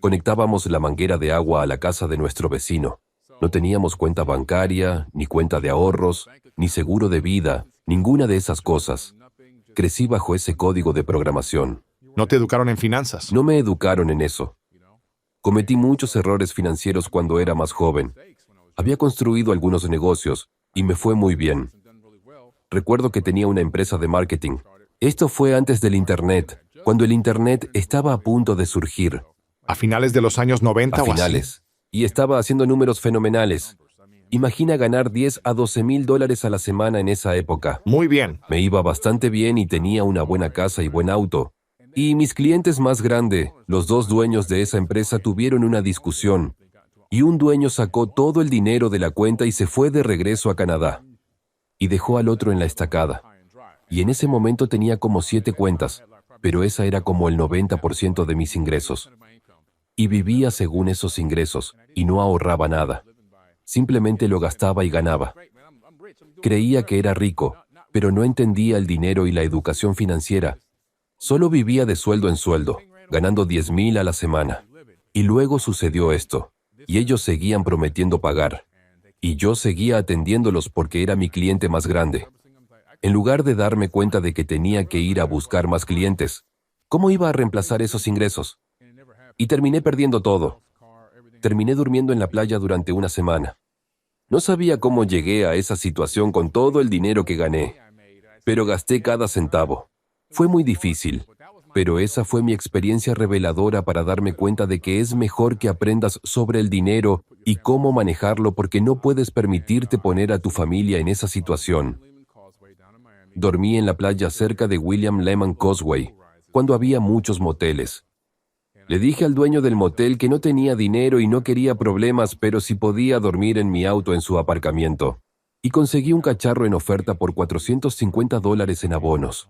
Conectábamos la manguera de agua a la casa de nuestro vecino. No teníamos cuenta bancaria, ni cuenta de ahorros, ni seguro de vida, ninguna de esas cosas. Crecí bajo ese código de programación. No te educaron en finanzas. No me educaron en eso. Cometí muchos errores financieros cuando era más joven. Había construido algunos negocios y me fue muy bien. Recuerdo que tenía una empresa de marketing. Esto fue antes del Internet, cuando el Internet estaba a punto de surgir. A finales de los años 90 A o así. finales. Y estaba haciendo números fenomenales. Imagina ganar 10 a 12 mil dólares a la semana en esa época. Muy bien. Me iba bastante bien y tenía una buena casa y buen auto. Y mis clientes más grandes, los dos dueños de esa empresa, tuvieron una discusión. Y un dueño sacó todo el dinero de la cuenta y se fue de regreso a Canadá. Y dejó al otro en la estacada. Y en ese momento tenía como 7 cuentas, pero esa era como el 90% de mis ingresos. Y vivía según esos ingresos, y no ahorraba nada. Simplemente lo gastaba y ganaba. Creía que era rico, pero no entendía el dinero y la educación financiera. Solo vivía de sueldo en sueldo, ganando 10,000 a la semana. Y luego sucedió esto, y ellos seguían prometiendo pagar. Y yo seguía atendiéndolos porque era mi cliente más grande. En lugar de darme cuenta de que tenía que ir a buscar más clientes, ¿cómo iba a reemplazar esos ingresos? Y terminé perdiendo todo. Terminé durmiendo en la playa durante una semana. No sabía cómo llegué a esa situación con todo el dinero que gané, pero gasté cada centavo. Fue muy difícil, pero esa fue mi experiencia reveladora para darme cuenta de que es mejor que aprendas sobre el dinero y cómo manejarlo porque no puedes permitirte poner a tu familia en esa situación. Dormí en la playa cerca de William Lemon Causeway, cuando había muchos moteles. Le dije al dueño del motel que no tenía dinero y no quería problemas, pero si podía dormir en mi auto en su aparcamiento. Y conseguí un cacharro en oferta por $450 en abonos.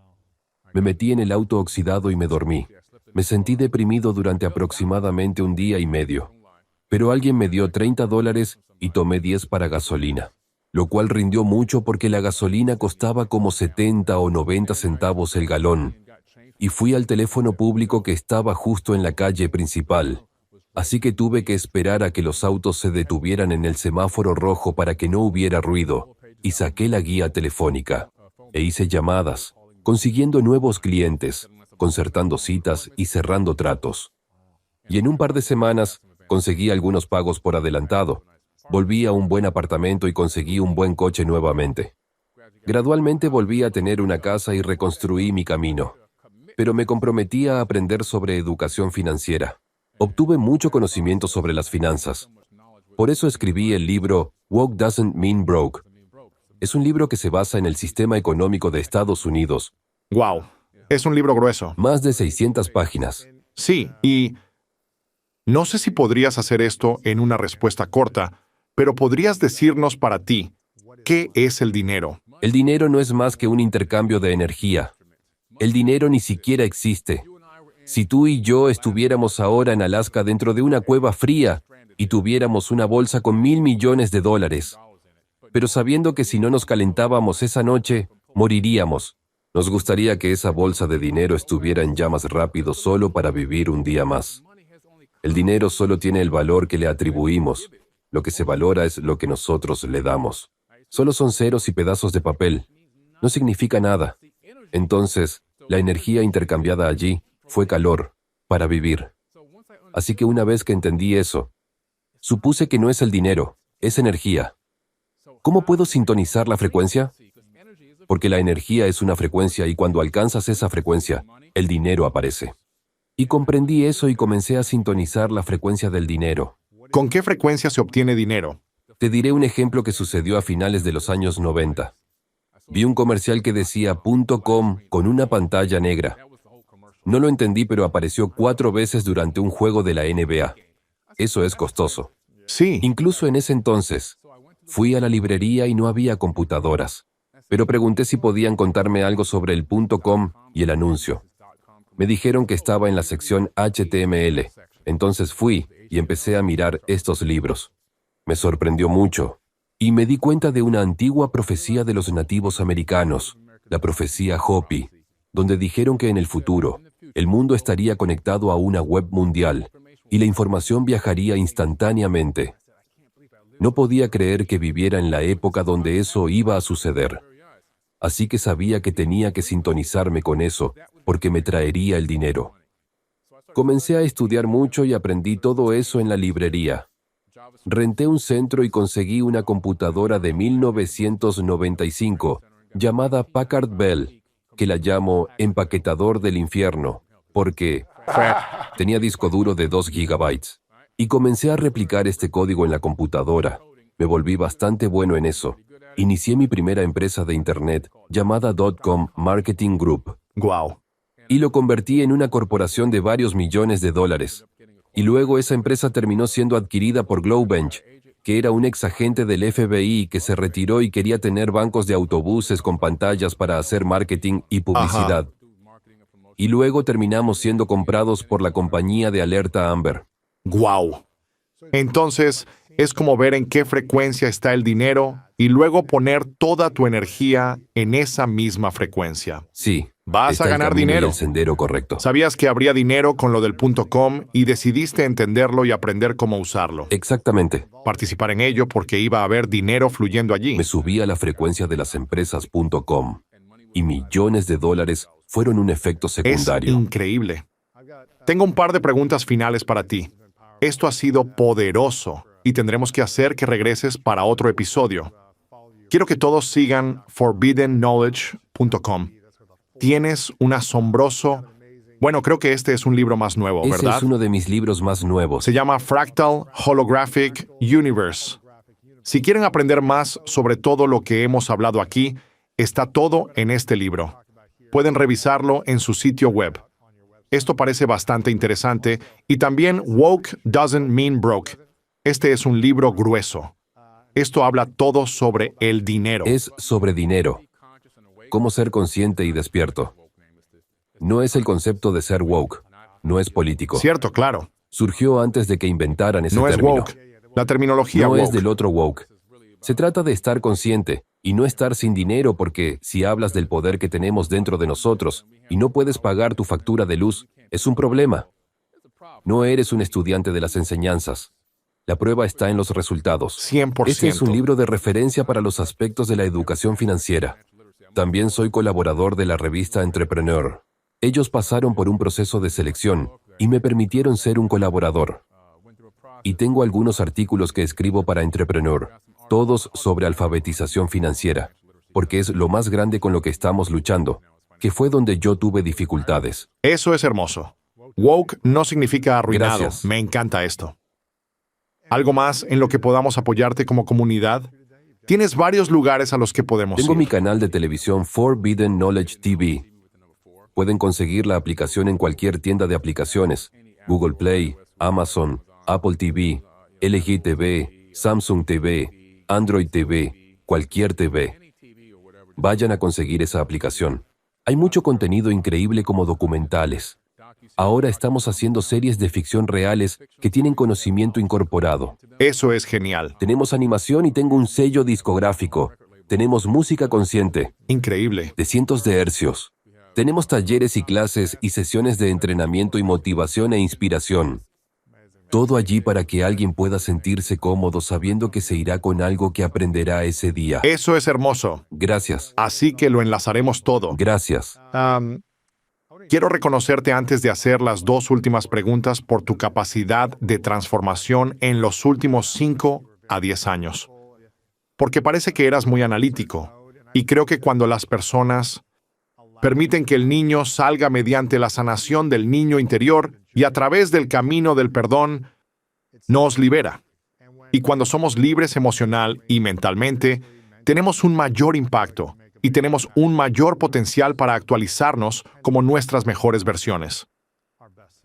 Me metí en el auto oxidado y me dormí. Me sentí deprimido durante aproximadamente un día y medio. Pero alguien me dio $30 y tomé 10 para gasolina, lo cual rindió mucho porque la gasolina costaba como 70 o 90 centavos el galón. Y fui al teléfono público que estaba justo en la calle principal. Así que tuve que esperar a que los autos se detuvieran en el semáforo rojo para que no hubiera ruido, y saqué la guía telefónica. E hice llamadas, consiguiendo nuevos clientes, concertando citas y cerrando tratos. Y en un par de semanas, conseguí algunos pagos por adelantado. Volví a un buen apartamento y conseguí un buen coche nuevamente. Gradualmente volví a tener una casa y reconstruí mi camino. Pero me comprometí a aprender sobre educación financiera. Obtuve mucho conocimiento sobre las finanzas. Por eso escribí el libro Woke Doesn't Mean Broke. Es un libro que se basa en el sistema económico de Estados Unidos. Wow. Es un libro grueso. Más de 600 páginas. Sí, y no sé si podrías hacer esto en una respuesta corta, pero podrías decirnos para ti, ¿qué es el dinero? El dinero no es más que un intercambio de energía. El dinero ni siquiera existe. Si tú y yo estuviéramos ahora en Alaska dentro de una cueva fría y tuviéramos una bolsa con $1,000 millones, pero sabiendo que si no nos calentábamos esa noche, moriríamos, nos gustaría que esa bolsa de dinero estuviera en llamas rápido solo para vivir un día más. El dinero solo tiene el valor que le atribuimos. Lo que se valora es lo que nosotros le damos. Solo son ceros y pedazos de papel. No significa nada. Entonces, la energía intercambiada allí fue calor para vivir. Así que una vez que entendí eso, supuse que no es el dinero, es energía. ¿Cómo puedo sintonizar la frecuencia? Porque la energía es una frecuencia y cuando alcanzas esa frecuencia, el dinero aparece. Y comprendí eso y comencé a sintonizar la frecuencia del dinero. ¿Con qué frecuencia se obtiene dinero? Te diré un ejemplo que sucedió a finales de los años 90. Vi un comercial que decía .com con una pantalla negra. No lo entendí, pero apareció 4 veces durante un juego de la NBA. Eso es costoso. Sí. Incluso en ese entonces, fui a la librería y no había computadoras. Pero pregunté si podían contarme algo sobre el .com y el anuncio. Me dijeron que estaba en la sección HTML. Entonces fui y empecé a mirar estos libros. Me sorprendió mucho. Y me di cuenta de una antigua profecía de los nativos americanos, la profecía Hopi, donde dijeron que en el futuro, el mundo estaría conectado a una web mundial y la información viajaría instantáneamente. No podía creer que viviera en la época donde eso iba a suceder. Así que sabía que tenía que sintonizarme con eso porque me traería el dinero. Comencé a estudiar mucho y aprendí todo eso en la librería. Renté un centro y conseguí una computadora de 1995 llamada Packard Bell, que la llamo empaquetador del infierno, porque tenía disco duro de 2 gigabytes. Y comencé a replicar este código en la computadora. Me volví bastante bueno en eso. Inicié mi primera empresa de Internet llamada .com Marketing Group. Wow. Y lo convertí en una corporación de varios millones de dólares. Y luego esa empresa terminó siendo adquirida por Glowbench, que era un ex agente del FBI que se retiró y quería tener bancos de autobuses con pantallas para hacer marketing y publicidad. Y luego terminamos siendo comprados por la compañía de alerta Amber. Wow. Entonces, es como ver en qué frecuencia está el dinero y luego poner toda tu energía en esa misma frecuencia. Sí. Vas está a el ganar camino y dinero. el sendero correcto. Sabías que habría dinero con lo del .com y decidiste entenderlo y aprender cómo usarlo. Exactamente. Participar en ello porque iba a haber dinero fluyendo allí. Me subí a la frecuencia de las empresas.com y millones de dólares fueron un efecto Es secundario. increíble. Tengo un par de preguntas finales para ti. Esto ha sido poderoso y tendremos que hacer que regreses para otro episodio. Quiero que todos sigan forbiddenknowledge.com. Tienes un asombroso... Bueno, creo que este es un libro más nuevo, Ese ¿verdad? es uno de mis libros más nuevos. Se llama Fractal Holographic Universe. Si quieren aprender más sobre todo lo que hemos hablado aquí, está todo en este libro. Pueden revisarlo en su sitio web. Esto parece bastante interesante. Y también Woke Doesn't Mean Broke. Este es un libro grueso. Esto habla todo sobre el dinero. Es sobre dinero. Cómo ser consciente y despierto. No es el concepto de ser woke. No es político. Cierto, claro. Surgió antes de que inventaran ese No es término. woke. La terminología No woke. es del otro woke. Se trata de estar consciente y no estar sin dinero porque si hablas del poder que tenemos dentro de nosotros y no puedes pagar tu factura de luz, es un problema. No eres un estudiante de las enseñanzas. La prueba está en los resultados. 100%. Este es un libro de referencia para los aspectos de la educación financiera. También soy colaborador de la revista Entrepreneur. Ellos pasaron por un proceso de selección y me permitieron ser un colaborador. Y tengo algunos artículos que escribo para Entrepreneur, todos sobre alfabetización financiera, porque es lo más grande con lo que estamos luchando, que fue donde yo tuve dificultades. Eso es hermoso. Woke no significa arruinado. Gracias. Me encanta esto. ¿Algo más en lo que podamos apoyarte como comunidad? Tienes varios lugares a los que podemos Tengo ir. mi canal de televisión Forbidden Knowledge TV. Pueden conseguir la aplicación en cualquier tienda de aplicaciones, Google Play, Amazon, Apple TV, LG TV, Samsung TV, Android TV, cualquier TV. Vayan a conseguir esa aplicación. Hay mucho contenido increíble como documentales. Ahora estamos haciendo series de ficción reales que tienen conocimiento incorporado. Eso es genial. Tenemos animación y tengo un sello discográfico. Tenemos música consciente, Increíble. de cientos de hercios. Tenemos talleres y clases y sesiones de entrenamiento y motivación e inspiración. Todo allí para que alguien pueda sentirse cómodo sabiendo que se irá con algo que aprenderá ese día. Eso es hermoso. Gracias. Así que lo enlazaremos todo. Gracias. Quiero reconocerte antes de hacer las 2 últimas preguntas por tu capacidad de transformación en los últimos 5 a 10 años. Porque parece que eras muy analítico. Y creo que cuando las personas permiten que el niño salga mediante la sanación del niño interior y a través del camino del perdón, nos libera. Y cuando somos libres emocional y mentalmente, tenemos un mayor impacto y tenemos un mayor potencial para actualizarnos como nuestras mejores versiones.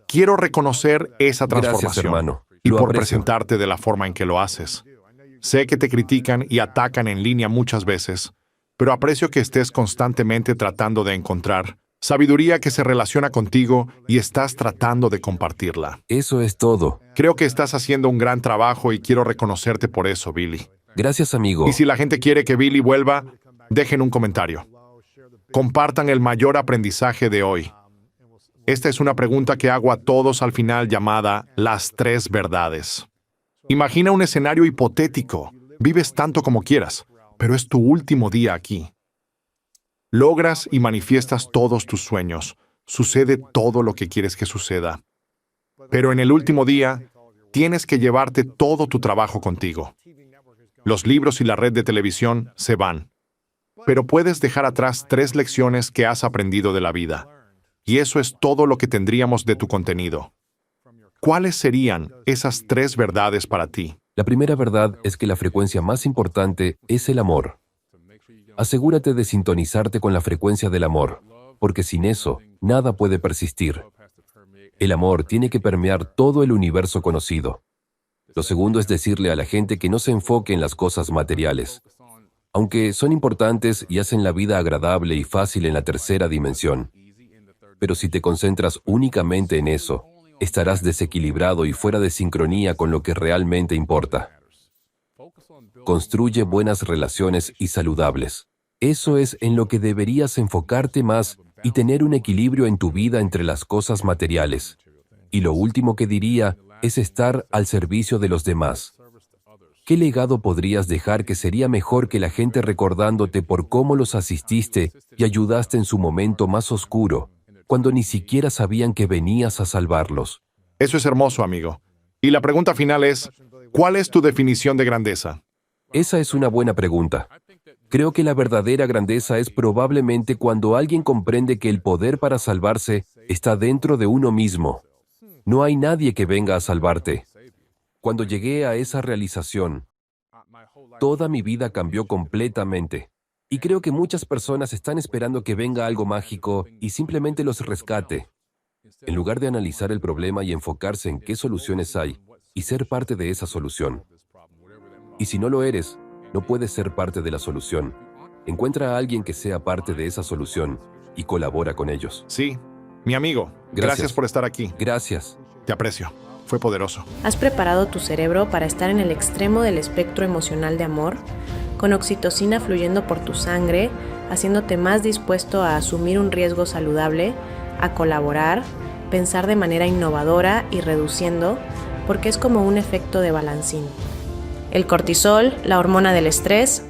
Quiero reconocer esa transformación Gracias, hermano. y Lo por aprecio. presentarte de la forma en que lo haces. Sé que te critican y atacan en línea muchas veces, pero aprecio que estés constantemente tratando de encontrar sabiduría que se relaciona contigo y estás tratando de compartirla. Eso es todo. Creo que estás haciendo un gran trabajo y quiero reconocerte por eso, Billy. Gracias, amigo. Y si la gente quiere que Billy vuelva, dejen un comentario. Compartan el mayor aprendizaje de hoy. Esta es una pregunta que hago a todos al final llamada las 3 verdades. Imagina un escenario hipotético. Vives tanto como quieras, pero es tu último día aquí. Logras y manifiestas todos tus sueños. sucede todo lo que quieres que suceda. Pero en el último día, tienes que llevarte todo tu trabajo contigo. Los libros y la red de televisión se van. Pero puedes dejar atrás 3 lecciones que has aprendido de la vida. Y eso es todo lo que tendríamos de tu contenido. ¿Cuáles serían esas 3 verdades para ti? La primera verdad es que la frecuencia más importante es el amor. Asegúrate de sintonizarte con la frecuencia del amor, porque sin eso, nada puede persistir. El amor tiene que permear todo el universo conocido. Lo segundo es decirle a la gente que no se enfoque en las cosas materiales, aunque son importantes y hacen la vida agradable y fácil en la tercera dimensión. Pero si te concentras únicamente en eso, estarás desequilibrado y fuera de sincronía con lo que realmente importa. Construye buenas relaciones y saludables. Eso es en lo que deberías enfocarte más y tener un equilibrio en tu vida entre las cosas materiales. Y lo último que diría es estar al servicio de los demás. ¿Qué legado podrías dejar que sería mejor que la gente recordándote por cómo los asististe y ayudaste en su momento más oscuro, cuando ni siquiera sabían que venías a salvarlos? Eso es hermoso, amigo. Y la pregunta final es, ¿cuál es tu definición de grandeza? Esa es una buena pregunta. Creo que la verdadera grandeza es probablemente cuando alguien comprende que el poder para salvarse está dentro de uno mismo. No hay nadie que venga a salvarte. Cuando llegué a esa realización, toda mi vida cambió completamente. Y creo que muchas personas están esperando que venga algo mágico y simplemente los rescate, en lugar de analizar el problema y enfocarse en qué soluciones hay y ser parte de esa solución. Y si no lo eres, no puedes ser parte de la solución. Encuentra a alguien que sea parte de esa solución y colabora con ellos. Sí, mi amigo, gracias por estar aquí. Gracias. Te aprecio. Fue poderoso. ¿Has preparado tu cerebro para estar en el extremo del espectro emocional de amor? Con oxitocina fluyendo por tu sangre, haciéndote más dispuesto a asumir un riesgo saludable, a colaborar, pensar de manera innovadora y reduciendo, porque es como un efecto de balancín. El cortisol, la hormona del estrés,